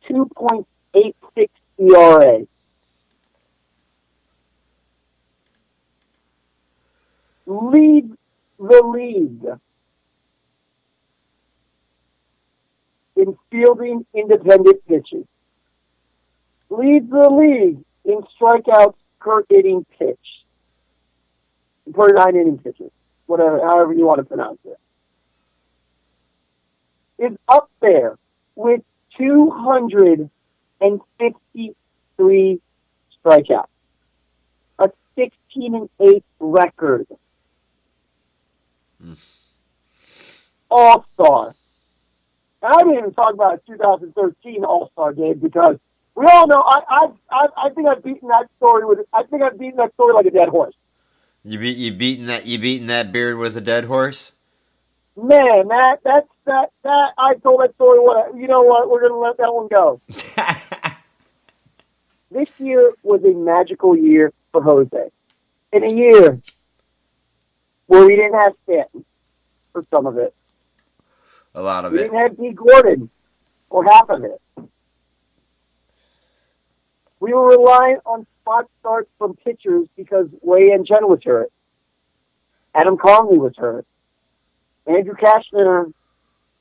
2.86 ERA. Lead the league in fielding independent pitches. Leads the league in strikeouts per inning pitch. Per 9 inning pitches. However you want to pronounce it. Is up there with 253 strikeouts. A 16-8 record. All-star. I didn't even talk about a 2013 All-Star game because we all know I think I've beaten that story like a dead horse. You beaten that beard with a dead horse? Man, that I told that story. You know what? We're gonna let that one go. This year was a magical year for Jose. In a year where we didn't have Stanton for some of it. A lot of we it. We didn't have D. Gordon for half of it. We were relying on spot starts from pitchers because Wei Chen was hurt. Adam Conley was hurt. Andrew Cashner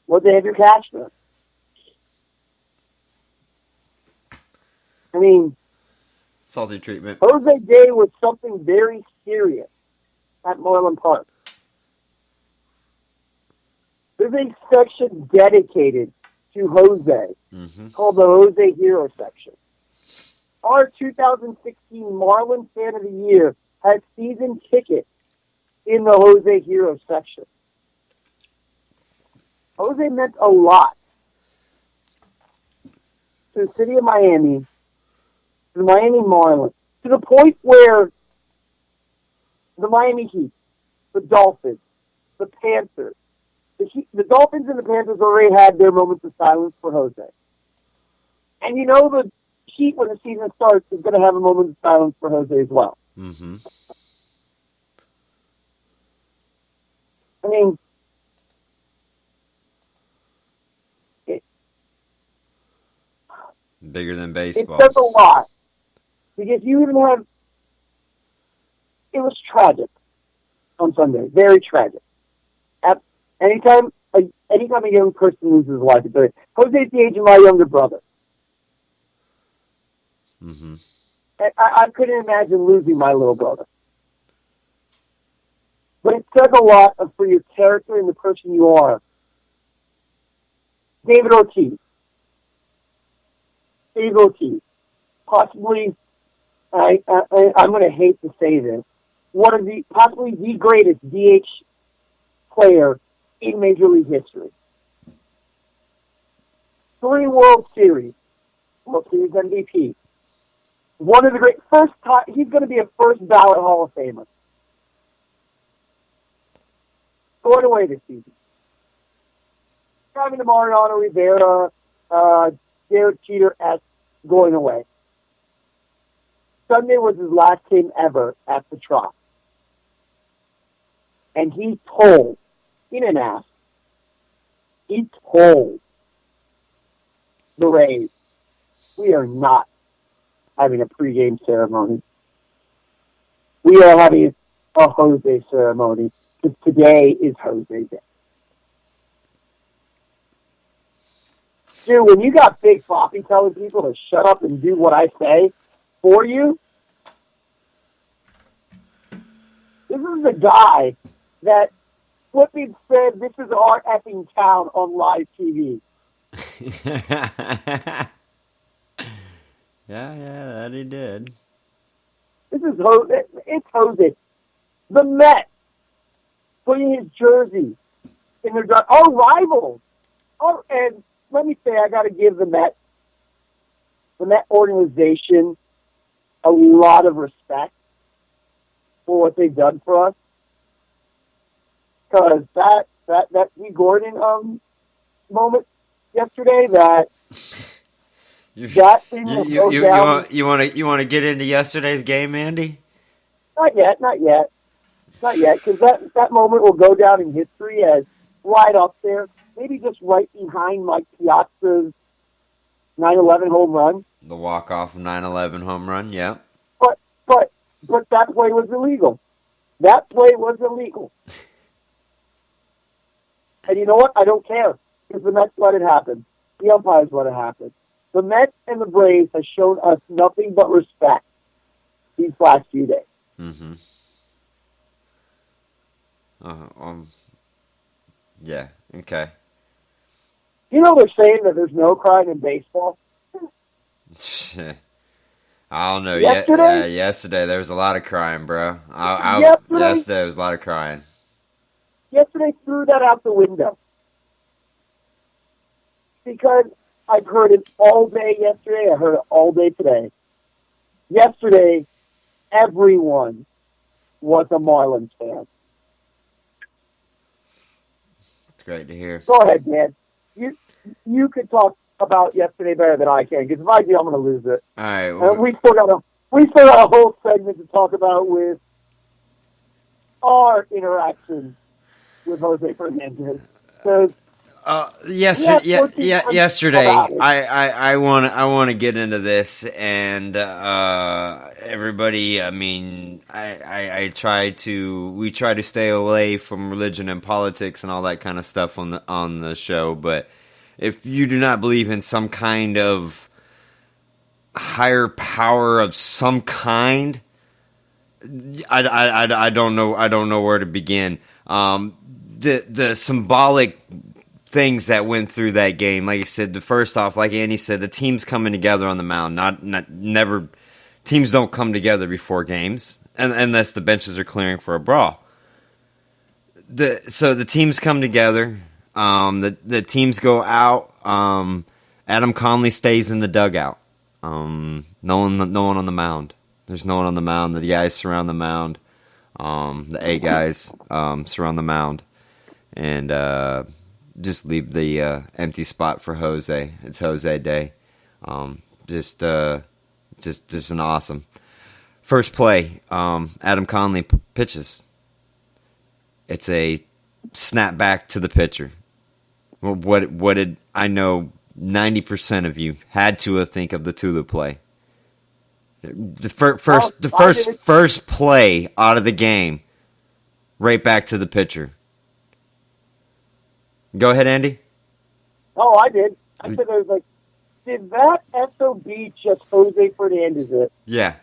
was Andrew Cashner. I mean, salty treatment. Jose Day was something very serious at Marlin Park. There's a section dedicated to Jose called the Jose Hero section. Our 2016 Marlin Fan of the Year had season tickets in the Jose Hero section. Jose meant a lot to the city of Miami, to the Miami Marlins, to the point where the Miami Heat, the Dolphins, the Panthers, the Dolphins and the Panthers already had their moments of silence for Jose. And you know the Heat, when the season starts, is going to have a moment of silence for Jose as well. Mm-hmm. I mean, bigger than baseball. It says a lot. Because you even have... It was tragic on Sunday. Very tragic. Anytime a young person loses his life, it's Jose's the age of my younger brother. Mm-hmm. I couldn't imagine losing my little brother. But it says a lot for your character and the person you are. David Ortiz. Possibly, I'm going to hate to say this, possibly the greatest DH player in Major League history. 3 World Series MVP. One of the great he's going to be a first ballot Hall of Famer. Going away this season. Driving to Mariano Rivera, Derek Jeter-esque going away. Sunday was his last game ever at the Trop. And he told the Rays, we are not having a pregame ceremony. We are having a Jose ceremony, because today is Jose Day. Dude, when you got Big Floppy telling people to shut up and do what I say for you, this is the guy that flipping said, this is our effing town on live TV. Yeah, that he did. This is Jose. It's Jose. The Mets putting his jersey in their our rivals. Oh, and let me say, I got to give the Met organization a lot of respect for what they've done for us. Because that Lee Gordon moment yesterday, you want to get into yesterday's game, Andy? Not yet, because that moment will go down in history as right up there, maybe just right behind Mike Piazza's 9/11 home run. The walk-off 9/11 home run, yeah. But that play was illegal. And you know what? I don't care, because the Mets let it happen. The umpires let it happen. The Mets and the Braves have shown us nothing but respect these last few days. Mm-hmm. Yeah, okay. You know they're saying that there's no crying in baseball? I don't know. Yesterday? Yesterday there was a lot of crying, bro. Yesterday there was a lot of crying. Yesterday threw that out the window. Because I've heard it all day yesterday. I heard it all day today. Yesterday, everyone was a Marlins fan. It's great to hear. Go ahead, Dan. You could talk about yesterday better than I can, because if I do, I'm going to lose it. All right. And we still got a whole segment to talk about with our interaction with Jose Fernandez. So, yesterday, I want to get into this, and everybody. I mean, we try to stay away from religion and politics and all that kind of stuff on the show. But if you do not believe in some kind of higher power of some kind, I don't know where to begin. The symbolic things that went through that game, like I said, first off, like Andy said, the team's coming together on the mound. Never teams don't come together before games, unless the benches are clearing for a brawl. So the teams come together. The teams go out. Adam Conley stays in the dugout. No one on the mound. There's no one on the mound. The guys surround the mound. The 8 guys surround the mound, and just leave the empty spot for Jose. It's Jose Day. Just an awesome first play. Adam Conley pitches. It's a snap back to the pitcher. What did I know? 90% of you had to think of the Tulu play. The first play out of the game, right back to the pitcher. Go ahead, Andy. Oh, I did. I said, I was like, did that SOB just Jose Fernandez it? Yeah.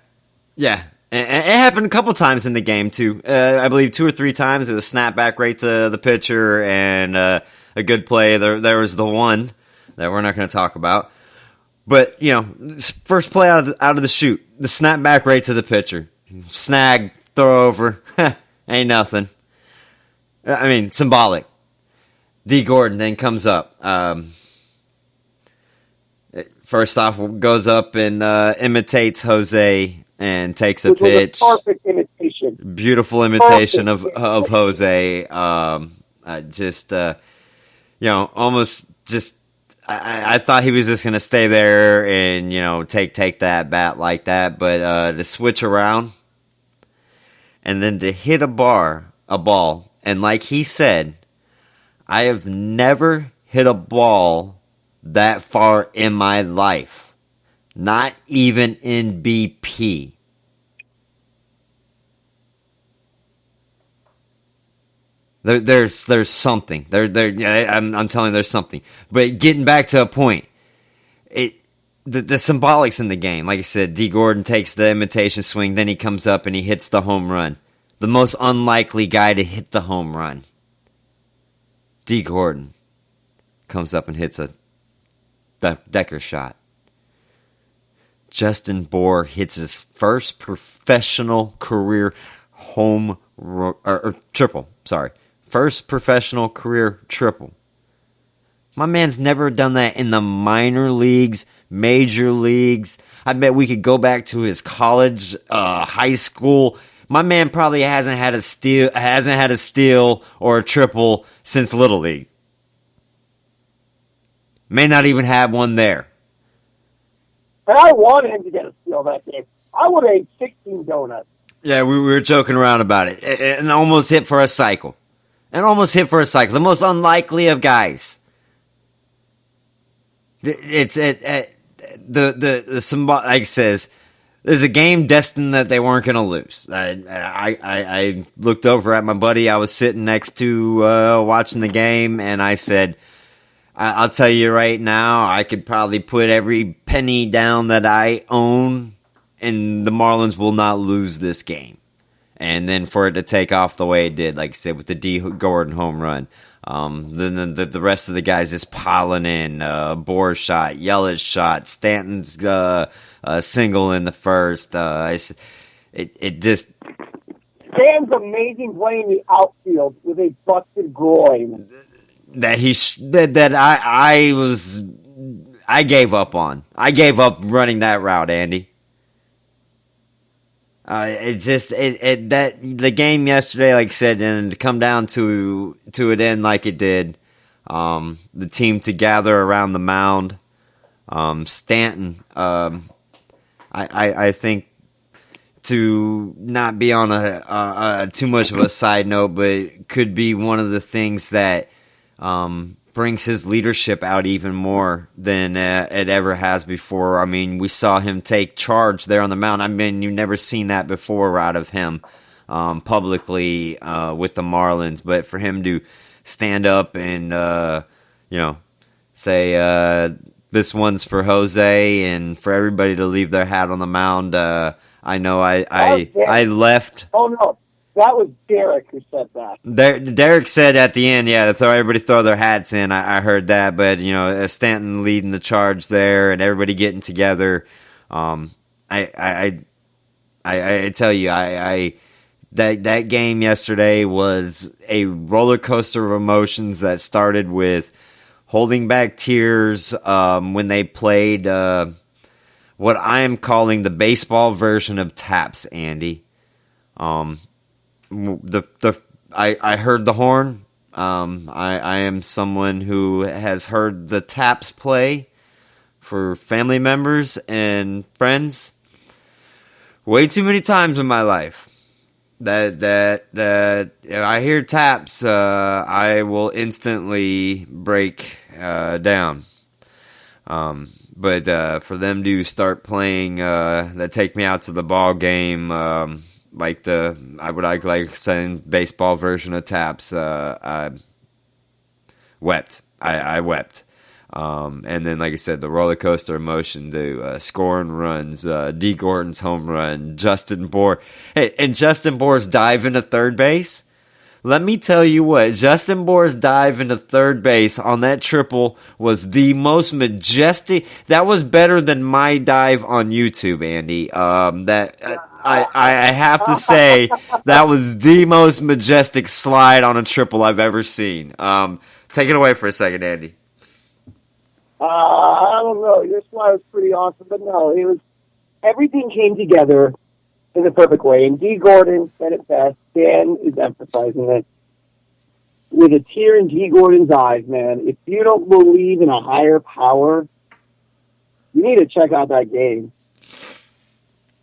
And it happened a couple times in the game, too. I believe 2 or 3 times. It was a snap back right to the pitcher and a good play. There was the one that we're not going to talk about. But, first play out of the chute, the snap back right to the pitcher. Snag, throw over, ain't nothing. I mean, symbolic. D. Gordon then comes up. First off, goes up and imitates Jose and takes a pitch. Was a perfect imitation. Beautiful imitation of Jose. Almost just... I thought he was just going to stay there and, take that bat like that. But to switch around and then to hit a ball. And like he said, I have never hit a ball that far in my life. Not even in BP. There's something. I'm telling you, there's something. But getting back to a point, the symbolics in the game. Like I said, D. Gordon takes the imitation swing, then he comes up and he hits the home run. The most unlikely guy to hit the home run. D. Gordon comes up and hits a Decker shot. Justin Bohr hits his first professional career triple. Sorry. First professional career triple. My man's never done that in the minor leagues, major leagues. I bet we could go back to his college, high school. My man probably hasn't had a steal or a triple since Little League. May not even have one there. And I wanted him to get a steal that game. I would have ate 16 donuts. Yeah, we were joking around about it. And almost hit for a cycle. The most unlikely of guys. It's the symbol says there's a game destined that they weren't going to lose. I looked over at my buddy I was sitting next to watching the game, and I said, I'll tell you right now, I could probably put every penny down that I own, and the Marlins will not lose this game. And then for it to take off the way it did, like I said, with the D. Gordon home run. Then the rest of the guys just piling in. Bohr shot, Yelich shot, Stanton's single in the first. It just... Stanton's amazing playing the outfield with a busted groin. I gave up on. I gave up running that route, Andy. The game yesterday, like I said, and to come down to it end like it did, the team to gather around the mound, Stanton, I think to not be on a too much of a side note, but could be one of the things that brings his leadership out even more than it ever has before. I mean, we saw him take charge there on the mound. I mean, you've never seen that before out of him publicly with the Marlins. But for him to stand up and, say, this one's for Jose, and for everybody to leave their hat on the mound, I know I left. Oh, no. That was Derek who said that. Derek said at the end, everybody throw their hats in. I heard that, but Stanton leading the charge there and everybody getting together. I tell you, that game yesterday was a roller coaster of emotions that started with holding back tears when they played what I am calling the baseball version of taps, Andy. I heard the horn. I am someone who has heard the taps play for family members and friends way too many times in my life. That if I hear taps, I will instantly break down. But for them to start playing that take me out to the ball game, like I would like saying baseball version of taps, I wept. I wept. And then, like I said, the roller coaster emotion, the scoring runs, D. Gordon's home run, Justin Bour. Hey, and Justin Bour's dive into third base. Let me tell you what, Justin Bour's dive into third base on that triple was the most majestic. That was better than my dive on YouTube, Andy. I have to say that was the most majestic slide on a triple I've ever seen. Take it away for a second, Andy. I don't know. Your slide was pretty awesome, but no, it was everything came together in the perfect way. And D. Gordon said it best. Dan is emphasizing it. With a tear in D. Gordon's eyes, man, if you don't believe in a higher power, you need to check out that game.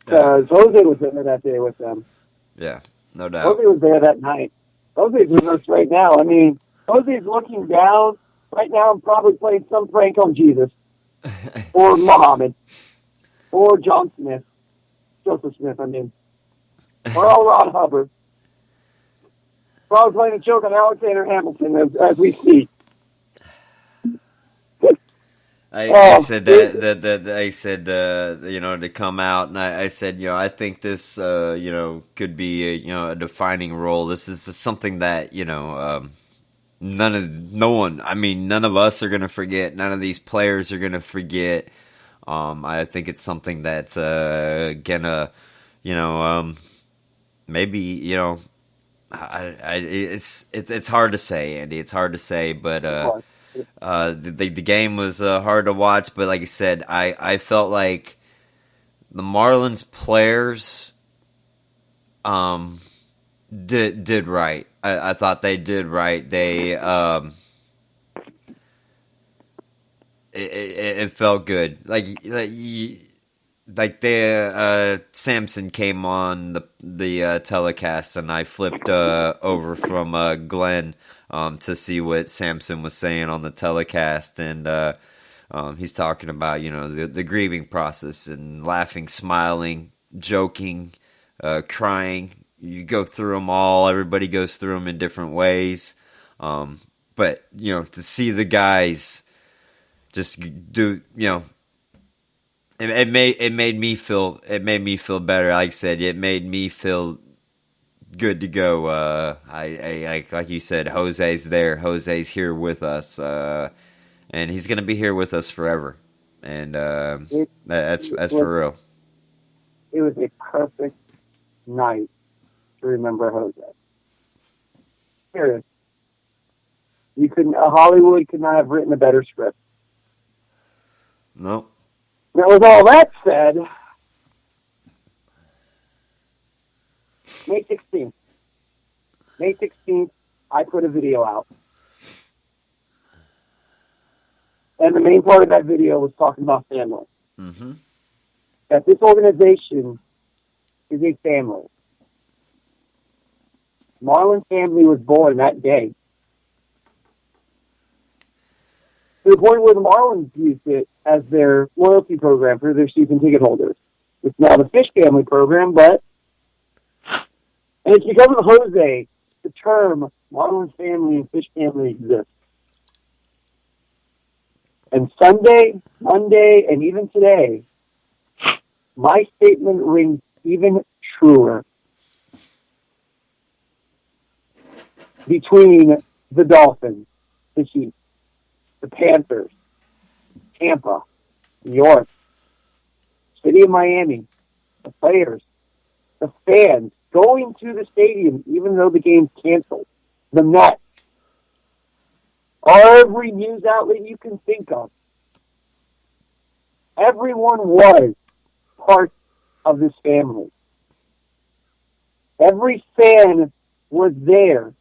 Because Jose was there that day with them. Yeah, no doubt. Jose was there that night. Jose's with us right now. I mean, Jose's looking down right now and probably playing some prank on Jesus. Or Muhammad. Or John Smith. Joseph Smith, I mean. Or L. Ron Hubbard. Probably playing a joke on Alexander Hamilton as we speak. I said to come out, and I said, I think this, could be a defining role. This is something that, none of us are going to forget. None of these players are going to forget. I think it's something that's gonna, maybe, it's hard to say, Andy. It's hard to say, but the game was hard to watch. But like I said, I felt like the Marlins players did right. I thought they did right. They it felt good. Like Samson came on the telecast, and I flipped over from Glenn to see what Samson was saying on the telecast, and he's talking about the grieving process and laughing, smiling, joking, crying. You go through them all. Everybody goes through them in different ways, but to see the guys just do It made me feel better. Like I said, it made me feel good to go. I like you said, Jose's there. Jose's here with us, and he's gonna be here with us forever. And that's for real. It was a perfect night to remember Jose. Serious. Hollywood could not have written a better script. No. Now, with all that said, May 16th, I put a video out. And the main part of that video was talking about family. Mm-hmm. That this organization is a family. Marlin family was born that day. To the point where the Marlins used it as their loyalty program for their season ticket holders. It's now the Fish Family program, and it's because of Jose, the term Marlins family and Fish family exists. And Sunday, Monday, and even today, my statement rings even truer. Between the Dolphins, the Heat, the Panthers, Tampa, New York, City of Miami, the players, the fans going to the stadium even though the game's canceled, the Mets, every news outlet you can think of. Everyone was part of this family. Every fan was there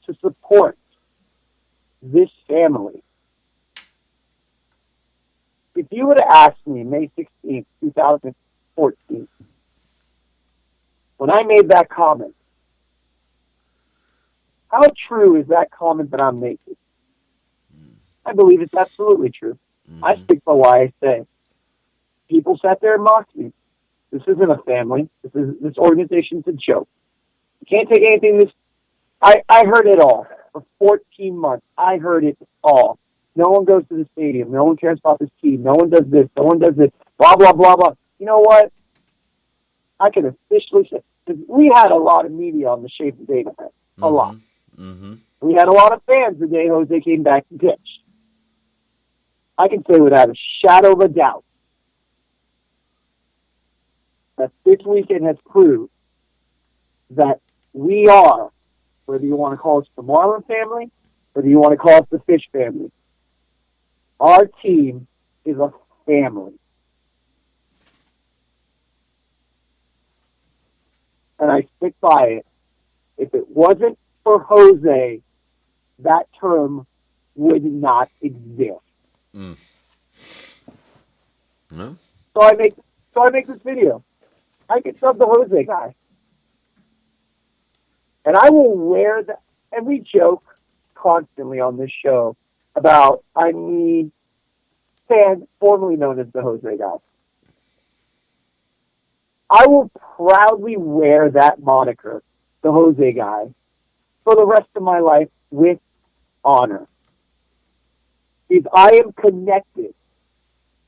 to support this family. If you would have asked me May 16th, 2014, when I made that comment, how true is that comment that I'm making? I believe it's absolutely true. Mm-hmm. I stick by what I say. People sat there and mocked me. This isn't a family. This organization's a joke. You can't take anything. I heard it all. For 14 months, I heard it all. No one goes to the stadium. No one cares about this team. No one does this. No one does this. Blah, blah, blah, blah. You know what? I can officially say, because we had a lot of media on the Shave the Day event. A lot. Mm-hmm. We had a lot of fans the day Jose came back and pitched. I can say without a shadow of a doubt that this weekend has proved that we are, whether you want to call us the Marlin family, whether you want to call us the Fish family, our team is a family. And I stick by it. If it wasn't for Jose, that term would not exist. Mm. No. So I make this video. I get sub the Jose guy. And I will wear that, and we joke constantly on this show about I'm the fan formerly known as the Jose guy. I will proudly wear that moniker, the Jose guy, for the rest of my life with honor. If I am connected,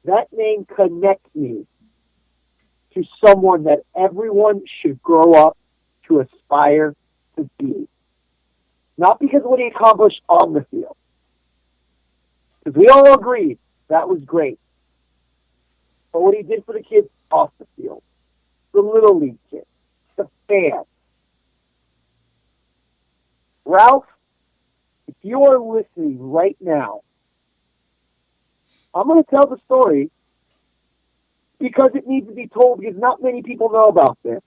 that name connects me to someone that everyone should grow up to aspire to be. Not because of what he accomplished on the field. Because we all agree that was great. But what he did for the kids off the field, the Little League kids, the fans. Ralph, if you are listening right now, I'm going to tell the story because it needs to be told because not many people know about this.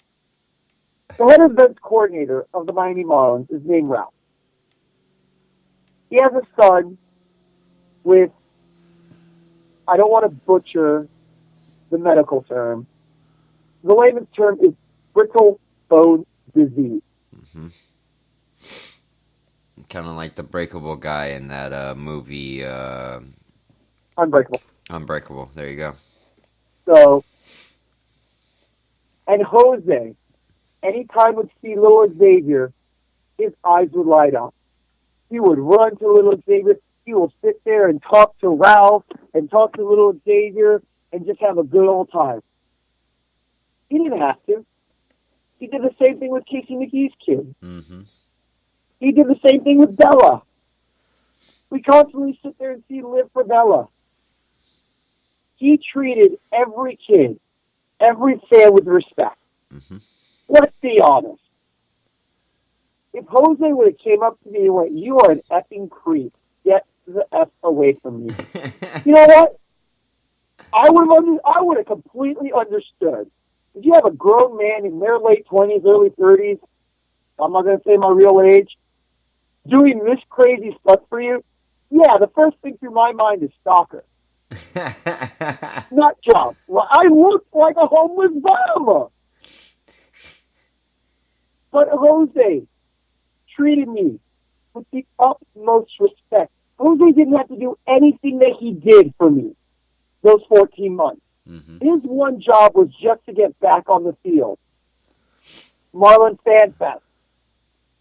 The head events coordinator of the Miami Marlins is named Ralph. He has a son with, I don't want to butcher the medical term. The layman's term is brittle bone disease. Mm-hmm. Kind of like the breakable guy in that movie. Unbreakable. Unbreakable. There you go. So, and Jose, anytime would see little Xavier, his eyes would light up. He would run to little Xavier. He will sit there and talk to Ralph and talk to little Xavier and just have a good old time. He didn't have to. He did the same thing with Casey McGee's kid. Mm-hmm. He did the same thing with Bella. We constantly sit there and see Live for Bella. He treated every kid, every fan with respect. Mm-hmm. Let's be honest. If Jose would have came up to me and went, "You are an effing creep. Get the F away from me." You know what? I would have completely understood. If you have a grown man in their late 20s, early 30s, I'm not going to say my real age, doing this crazy stuff for you, yeah, the first thing through my mind is stalker. Not job. Well, I look like a homeless bum. But Jose treated me with the utmost respect. Jose didn't have to do anything that he did for me those 14 months. Mm-hmm. His one job was just to get back on the field. Marlin Fan Fest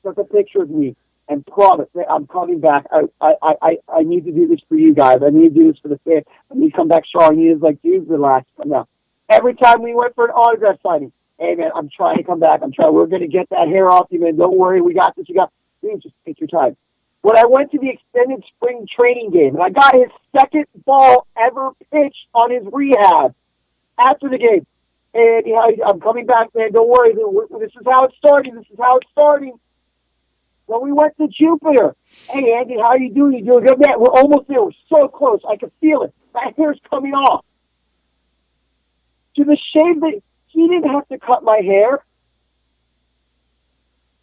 took a picture of me and promised, I'm coming back. I need to do this for you guys. I need to do this for the fans. I need to come back strong. He was like, dude, relax. Come now. Every time we went for an autograph signing, hey, man, I'm trying to come back. We're going to get that hair off you, man. Don't worry. We got this. Dude, just take your time. When I went to the extended spring training game, and I got his second ball ever pitched on his rehab after the game, and I'm coming back, man. Don't worry. This is how it's starting. When we went to Jupiter, hey, Andy, how you doing? You doing good? Man, we're almost there. We're so close. I can feel it. My hair's coming off. To the shave that he didn't have to cut my hair.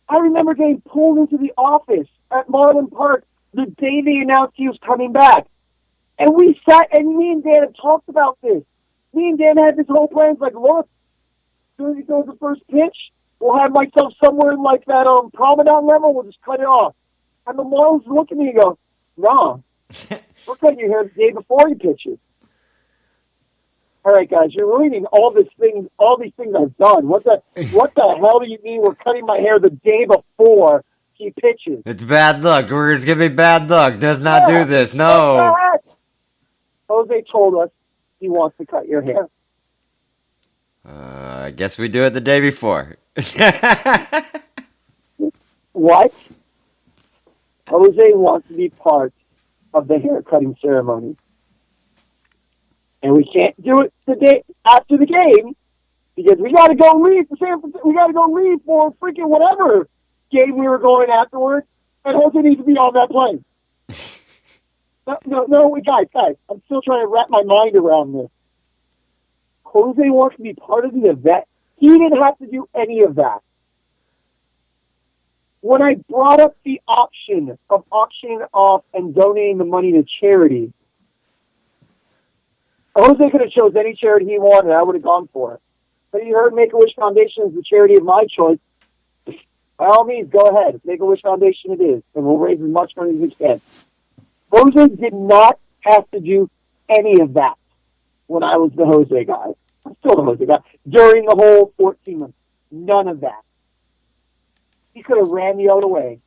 I remember getting pulled into the office at Marlin Park the day they announced he was coming back. And we sat, and me and Dan had talked about this. Me and Dan had this whole plan. It's like, look, as soon as he throws the first pitch, we'll have myself somewhere in like that promenade level. We'll just cut it off. And the Marlins look at me and go, no, we're cutting your hair the day before he pitches. All right, guys, you're ruining all these things I've done. What the hell do you mean we're cutting my hair the day before he pitches? It's bad luck. It's going to be bad luck. Does not do this. No. Jose told us he wants to cut your hair. I guess we do it the day before. What? Jose wants to be part of the hair cutting ceremony. And we can't do it the day after the game because we got to go leave for San Francisco. We got to go leave for freaking whatever game we were going afterwards. And Jose needs to be on that plane. No, guys, I'm still trying to wrap my mind around this. Jose wants to be part of the event. He didn't have to do any of that. When I brought up the option of auctioning off and donating the money to charity, Jose could have chose any charity he wanted. I would have gone for it. But he heard Make-A-Wish Foundation is the charity of my choice. By all means, go ahead. Make-A-Wish Foundation it is. And we'll raise as much money as we can. Jose did not have to do any of that when I was the Jose guy. I'm still the Jose guy. During the whole 14 months. None of that. He could have ran the other way.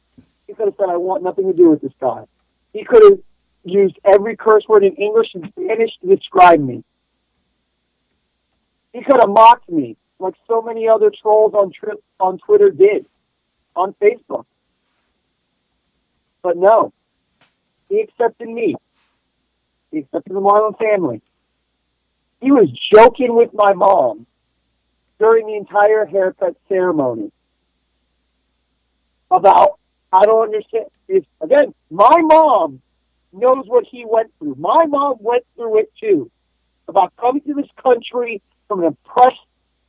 He could have said, I want nothing to do with this guy. He could have used every curse word in English and Spanish to describe me. He could have mocked me like so many other trolls on Twitter did, on Facebook. But no, he accepted me. He accepted the Marlin family. He was joking with my mom during the entire haircut ceremony about, I don't understand. Again, my mom knows what he went through. My mom went through it too, about coming to this country from an oppressed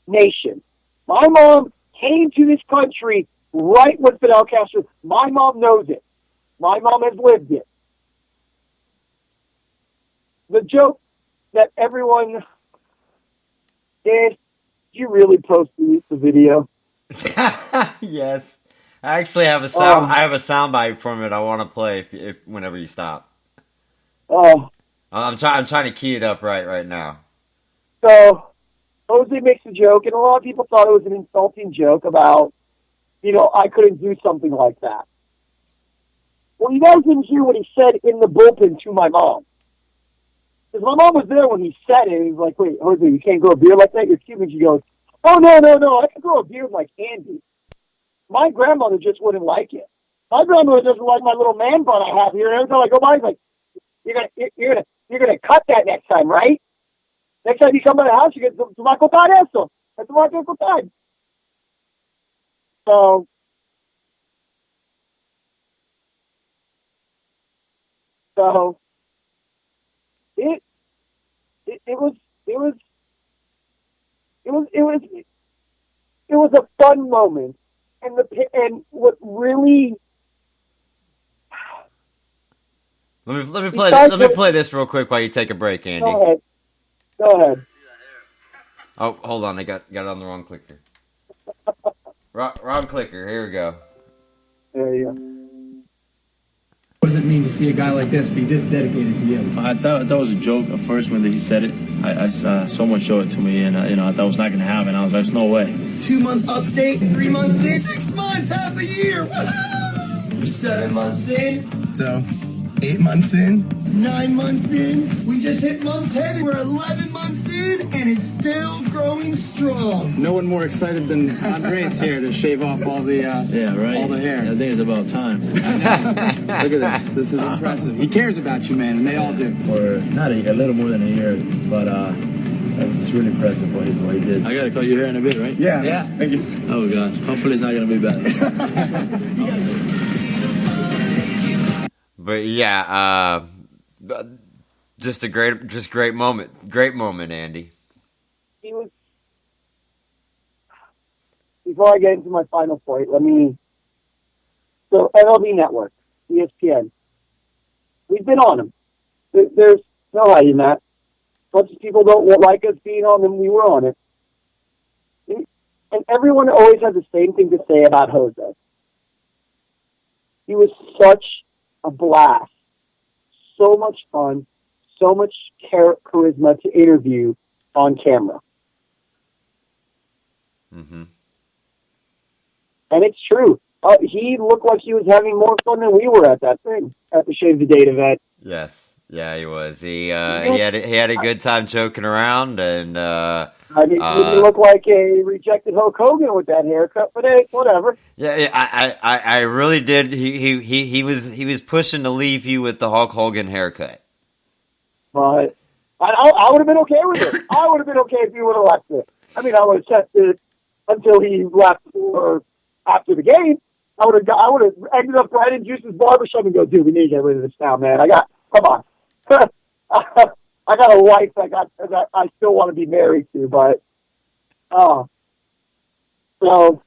nation. My mom came to this country right when Fidel Castro. My mom knows it. My mom has lived it. The joke that everyone did you really post the video? Yes. I actually have a sound. I have a soundbite from it. I want to play if whenever you stop. Oh, I'm trying to key it up right now. So Jose makes a joke, and a lot of people thought it was an insulting joke about, I couldn't do something like that. Well, you guys didn't hear what he said in the bullpen to my mom. Because my mom was there when he said it, and he's like, wait, Jose, you can't grow a beard like that? You're Cuban. She goes, oh, no, I can grow a beard like Andy. My grandmother just wouldn't like it. My grandmother doesn't like my little man bun I have here. And every time I go by, he's like, you're gonna cut that next time, right? Next time you come by the house, you get tomaco tan eso. That's tomaco tan. So it was a fun moment. And what really let me play this real quick while you take a break, Andy. Go ahead. Oh, hold on, I got it on the wrong clicker. Wrong clicker. Here we go. There you go. What does it mean to see a guy like this be this dedicated to you? I thought that was a joke at first when he said it. I saw someone show it to me, and I thought it was not going to happen. I was like, there's no way. 2-month update, 3 months in, 6 months, half a year. Woohoo! 7 months in, so 8 months in, 9 months in. We just hit month 10. We're 11 months in, and it's still growing strong. No one more excited than Andres here to shave off all the all the hair. I think it's about time. Look at this. This is impressive. He cares about you, man, and they all do. For not a little more than a year, but it's really impressive what he did. I got to cut your hair in a bit, right? Yeah. Thank you. Oh, God. Hopefully it's not going to be bad. but yeah, just a great moment, Andy. He was. Before I get into my final point, so MLB Network, ESPN, we've been on them. There's no hiding that. Bunch of people don't like us being on them. We were on it. And everyone always has the same thing to say about Jose. He was such a blast. So much fun. So much charisma to interview on camera. Mm-hmm. And it's true. He looked like he was having more fun than we were at that thing, at the Shave the Date event. Yes. Yeah, he was. He had a good time joking around, and he looked like a rejected Hulk Hogan with that haircut, but hey, whatever. Yeah, I really did. He was pushing to leave you with the Hulk Hogan haircut. But I would have been okay with it. I would have been okay if he would have left it. I mean, I would have tested it until he left or after the game. I would have ended up right in Juice's barbershop and go, dude, we need to get rid of this now, man. Come on. I got a wife that I still want to be married to, but so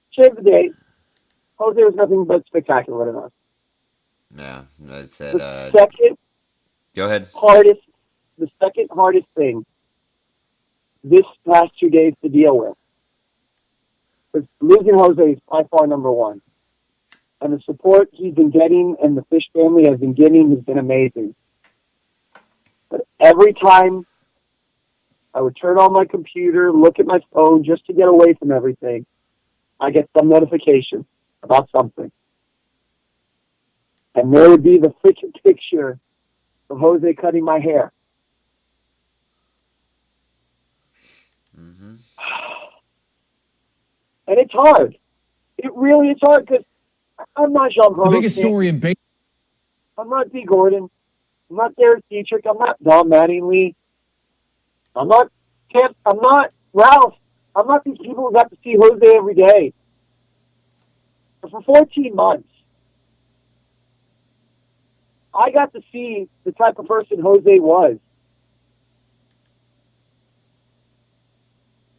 Shave the Date. Jose was nothing but spectacular enough. Yeah, that's it. Go ahead. The second hardest thing this past 2 days to deal with. Because losing Jose is by far number one. And the support he's been getting and the Fish family has been getting has been amazing. But every time I would turn on my computer, look at my phone just to get away from everything, I get some notification about something. And there would be the freaking picture of Jose cutting my hair. Mm-hmm. And it's hard. It really is hard because I'm not Jean-Claude. The biggest story in baseball. I'm not D. Gordon. I'm not Derek Dietrich. I'm not Don Mattingly. I'm not Ralph. I'm not these people who got to see Jose every day. But for 14 months, I got to see the type of person Jose was.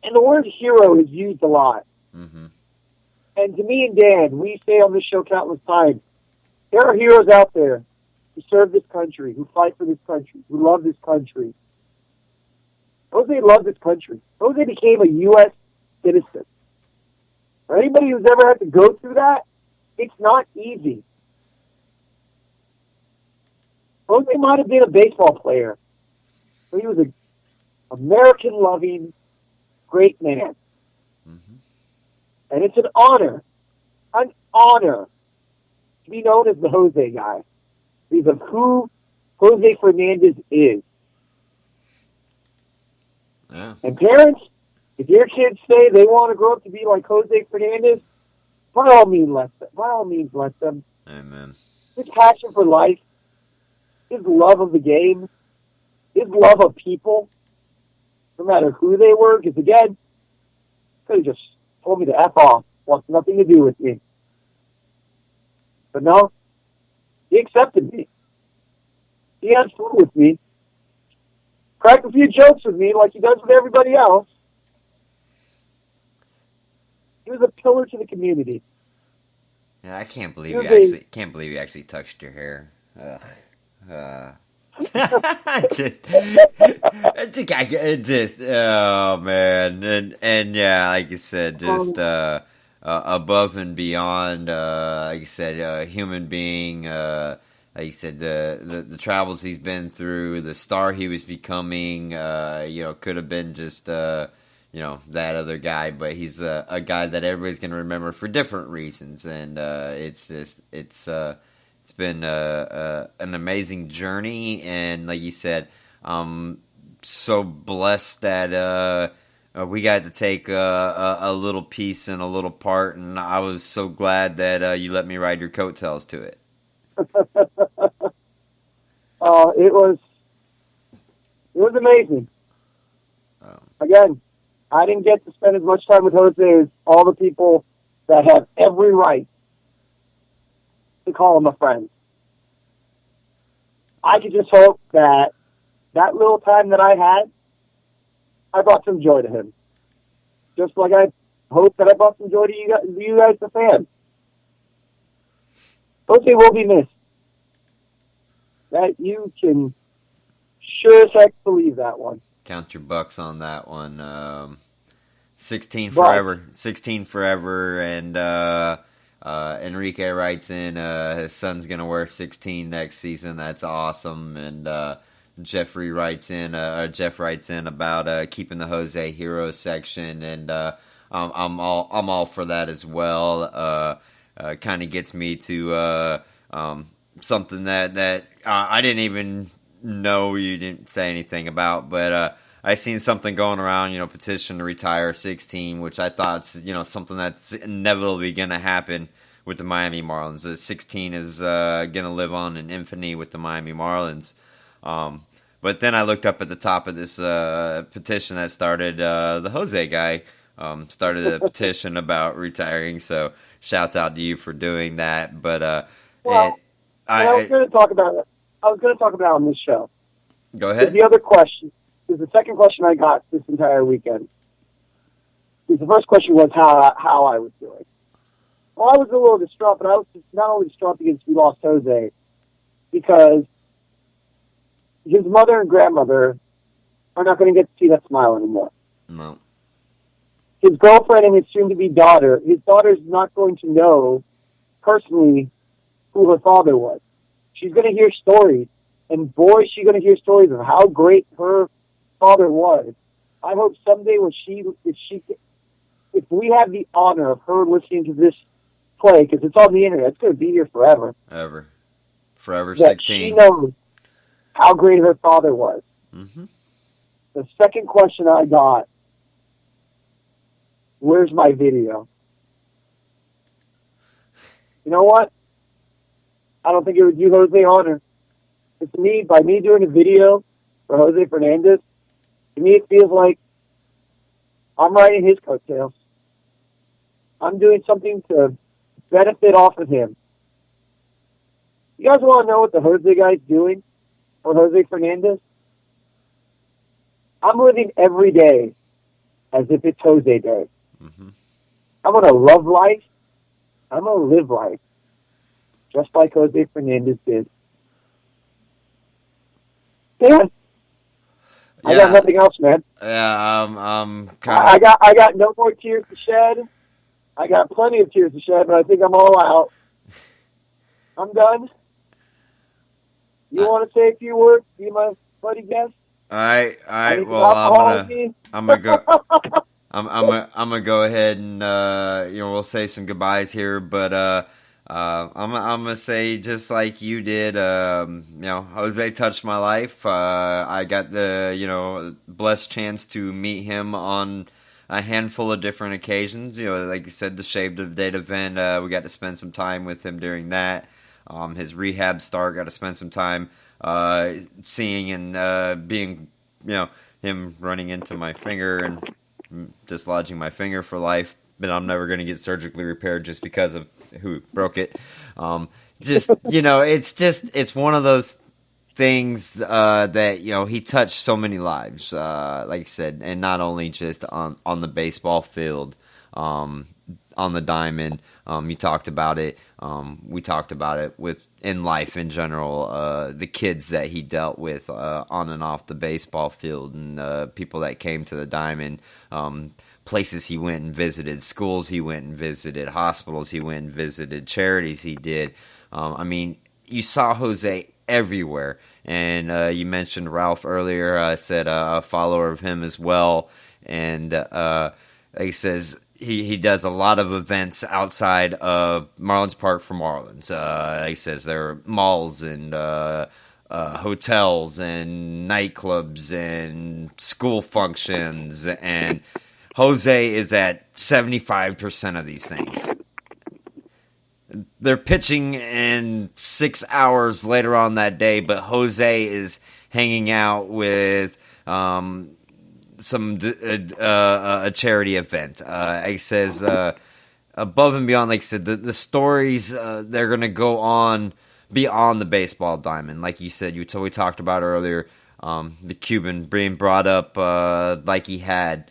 And the word hero is used a lot. Mm-hmm. And to me and Dan, we say on this show countless times, there are heroes out there who serve this country, who fight for this country, who love this country. Jose loved this country. Jose became a U.S. citizen. For anybody who's ever had to go through that, it's not easy. Jose might have been a baseball player, but he was an American-loving, great man. Mm-hmm. And it's an honor to be known as the Jose guy because of who Jose Fernandez is. Yeah. And parents, if your kids say they want to grow up to be like Jose Fernandez, by all means, let them. Amen. His passion for life, his love of the game, his love of people, no matter who they were, because again, could have just told me to F off, wants nothing to do with me. But no, he accepted me. He had fun with me. Cracked a few jokes with me like he does with everybody else. He was a pillar to the community. Yeah, I can't believe you actually touched your hair. Ugh. Oh man, and yeah, like you said, just above and beyond. Like you said, human being. Like you said, the travels he's been through, the star he was becoming. Could have been just that other guy, but he's a guy that everybody's gonna remember for different reasons, and it's been an amazing journey, and like you said, so blessed that we got to take a little piece and a little part, and I was so glad that you let me ride your coattails to it. It was amazing. Again, I didn't get to spend as much time with Jose as all the people that have every right to call him a friend. I could just hope that little time that I had, I brought some joy to him. Just like I hope that I brought some joy to you guys, the fans. Jose will be missed. That you can sure as heck believe that one. Count your bucks on that one. 16 forever. 16 forever. And Enrique writes in his son's going to wear 16 next season. That's awesome. And Jeff writes in about keeping the Jose Hero section. And I'm all for that as well. Kind of gets me to something that I didn't even know you didn't say anything about, but I seen something going around, petition to retire 16, which I thought's, something that's inevitably going to happen with the Miami Marlins. The 16 is going to live on in infamy with the Miami Marlins. But then I looked up at the top of this petition that started, the Jose guy started a petition about retiring, so shouts out to you for doing that. But I was going to talk about it. I was going to talk about it on this show. Go ahead. The other question is the second question I got this entire weekend. The first question was how I was doing. Well, I was a little distraught, but I was not only distraught because we lost Jose, because his mother and grandmother are not going to get to see that smile anymore. No. His girlfriend and his soon-to-be daughter, his daughter's not going to know personally who her father was. She's going to hear stories, and boy, is she going to hear stories of how great her father was. I hope someday when if we have the honor of her listening to this play, because it's on the internet, it's going to be here forever. Forever that 16. She knows how great her father was. Mm-hmm. The second question I got, where's my video? You know what? I don't think it would do Jose honor. It's me, by me doing a video for Jose Fernandez, to me it feels like I'm riding his coattails. I'm doing something to benefit off of him. You guys want to know what the Jose guy's doing for Jose Fernandez? I'm living every day as if it's Jose Day. Mm-hmm. I'm going to love life. I'm going to live life. Just like Jose Fernandez did. Yeah. I got nothing else, man. Yeah, I got no more tears to shed. I got plenty of tears to shed, but I think I'm all out. I'm done. You want to say a few words? Be my buddy guest? All right. Well, I'm gonna go. I'm gonna go ahead and we'll say some goodbyes here, but I'm gonna say just like you did. Jose touched my life. I got the blessed chance to meet him on a handful of different occasions. Like you said, the Shave of Date event. We got to spend some time with him during that. His rehab start, got to spend some time seeing and being, him running into my finger and dislodging my finger for life. But I'm never going to get surgically repaired just because of who broke it. It's one of those things that he touched so many lives, like I said, and not only just on the baseball field, on the diamond. You talked about it. We talked about it in life in general. The kids that he dealt with on and off the baseball field, and people that came to the diamond. Places he went and visited, schools he went and visited, hospitals he went and visited, charities he did. You saw Jose everywhere. And you mentioned Ralph earlier. I said a follower of him as well. And he says he does a lot of events outside of Marlins Park for Marlins. He says there are malls and hotels and nightclubs and school functions, and Jose is at 75% of these things. They're pitching in 6 hours later on that day, but Jose is hanging out with a charity event. He says above and beyond, like I said, the stories they're gonna go on beyond the baseball diamond. Like you said, we talked about earlier, the Cuban being brought up like he had,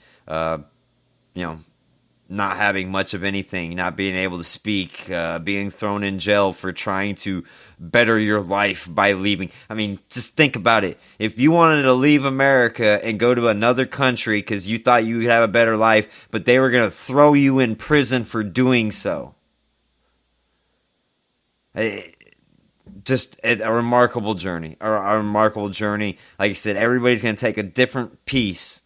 not having much of anything, not being able to speak, being thrown in jail for trying to better your life by leaving. I mean, just think about it. If you wanted to leave America and go to another country because you thought you would have a better life, but they were going to throw you in prison for doing so. Just a remarkable journey. A remarkable journey. Like I said, everybody's going to take a different piece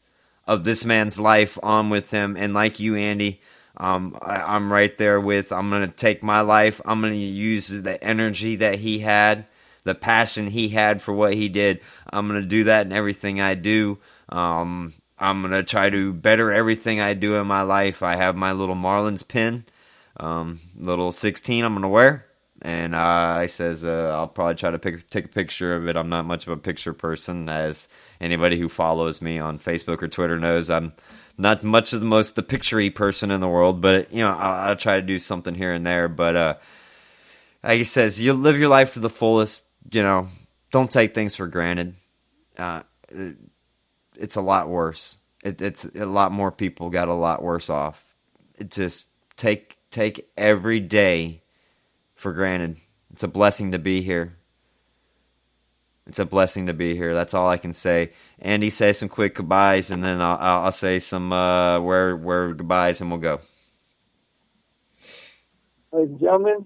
of this man's life on with him. And like you, Andy, I'm right there with, I'm going to take my life. I'm going to use the energy that he had, the passion he had for what he did. I'm going to do that in everything I do. I'm going to try to better everything I do in my life. I have my little Marlins pin, little 16 I'm going to wear. And I says I'll probably try to take a picture of it. I'm not much of a picture person, as anybody who follows me on Facebook or Twitter knows. I'm not much of the picture-y person in the world, but I'll try to do something here and there. But like he says, you live your life to the fullest. Don't take things for granted. It's a lot worse. It's a lot more people got a lot worse off. It just take every day for granted. It's a blessing to be here. It's a blessing to be here. That's all I can say. Andy, say some quick goodbyes, and then I'll say some where goodbyes, and we'll go. Ladies and gentlemen,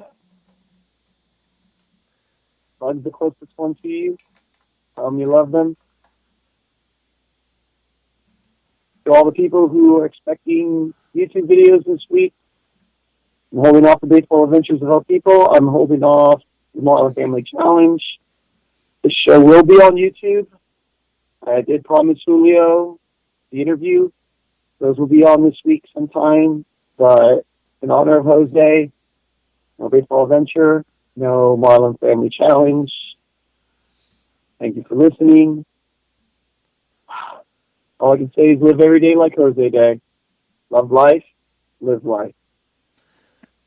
love the closest one to you. You love them. To all the people who are expecting YouTube videos this week, I'm holding off the baseball adventures of our people. I'm holding off the Marlin Family Challenge. The show will be on YouTube. I did promise Julio the interview. Those will be on this week sometime. But in honor of Jose, no baseball adventure, no Marlin Family Challenge. Thank you for listening. All I can say is live every day like Jose Day. Love life, live life.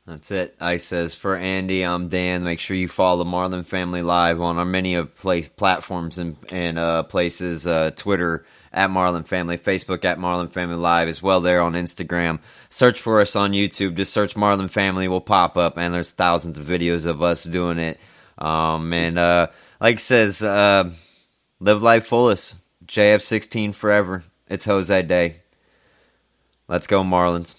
That's it. I says, for Andy, I'm Dan. Make sure you follow the Marlin Family Live on our many platforms and places. Twitter at Marlin Family, Facebook at Marlin Family Live, as well there on Instagram. Search for us on YouTube. Just search Marlin Family, will pop up, and there's thousands of videos of us doing it. Like it says, live life fullest. JF16 forever. It's Jose Day. Let's go, Marlins.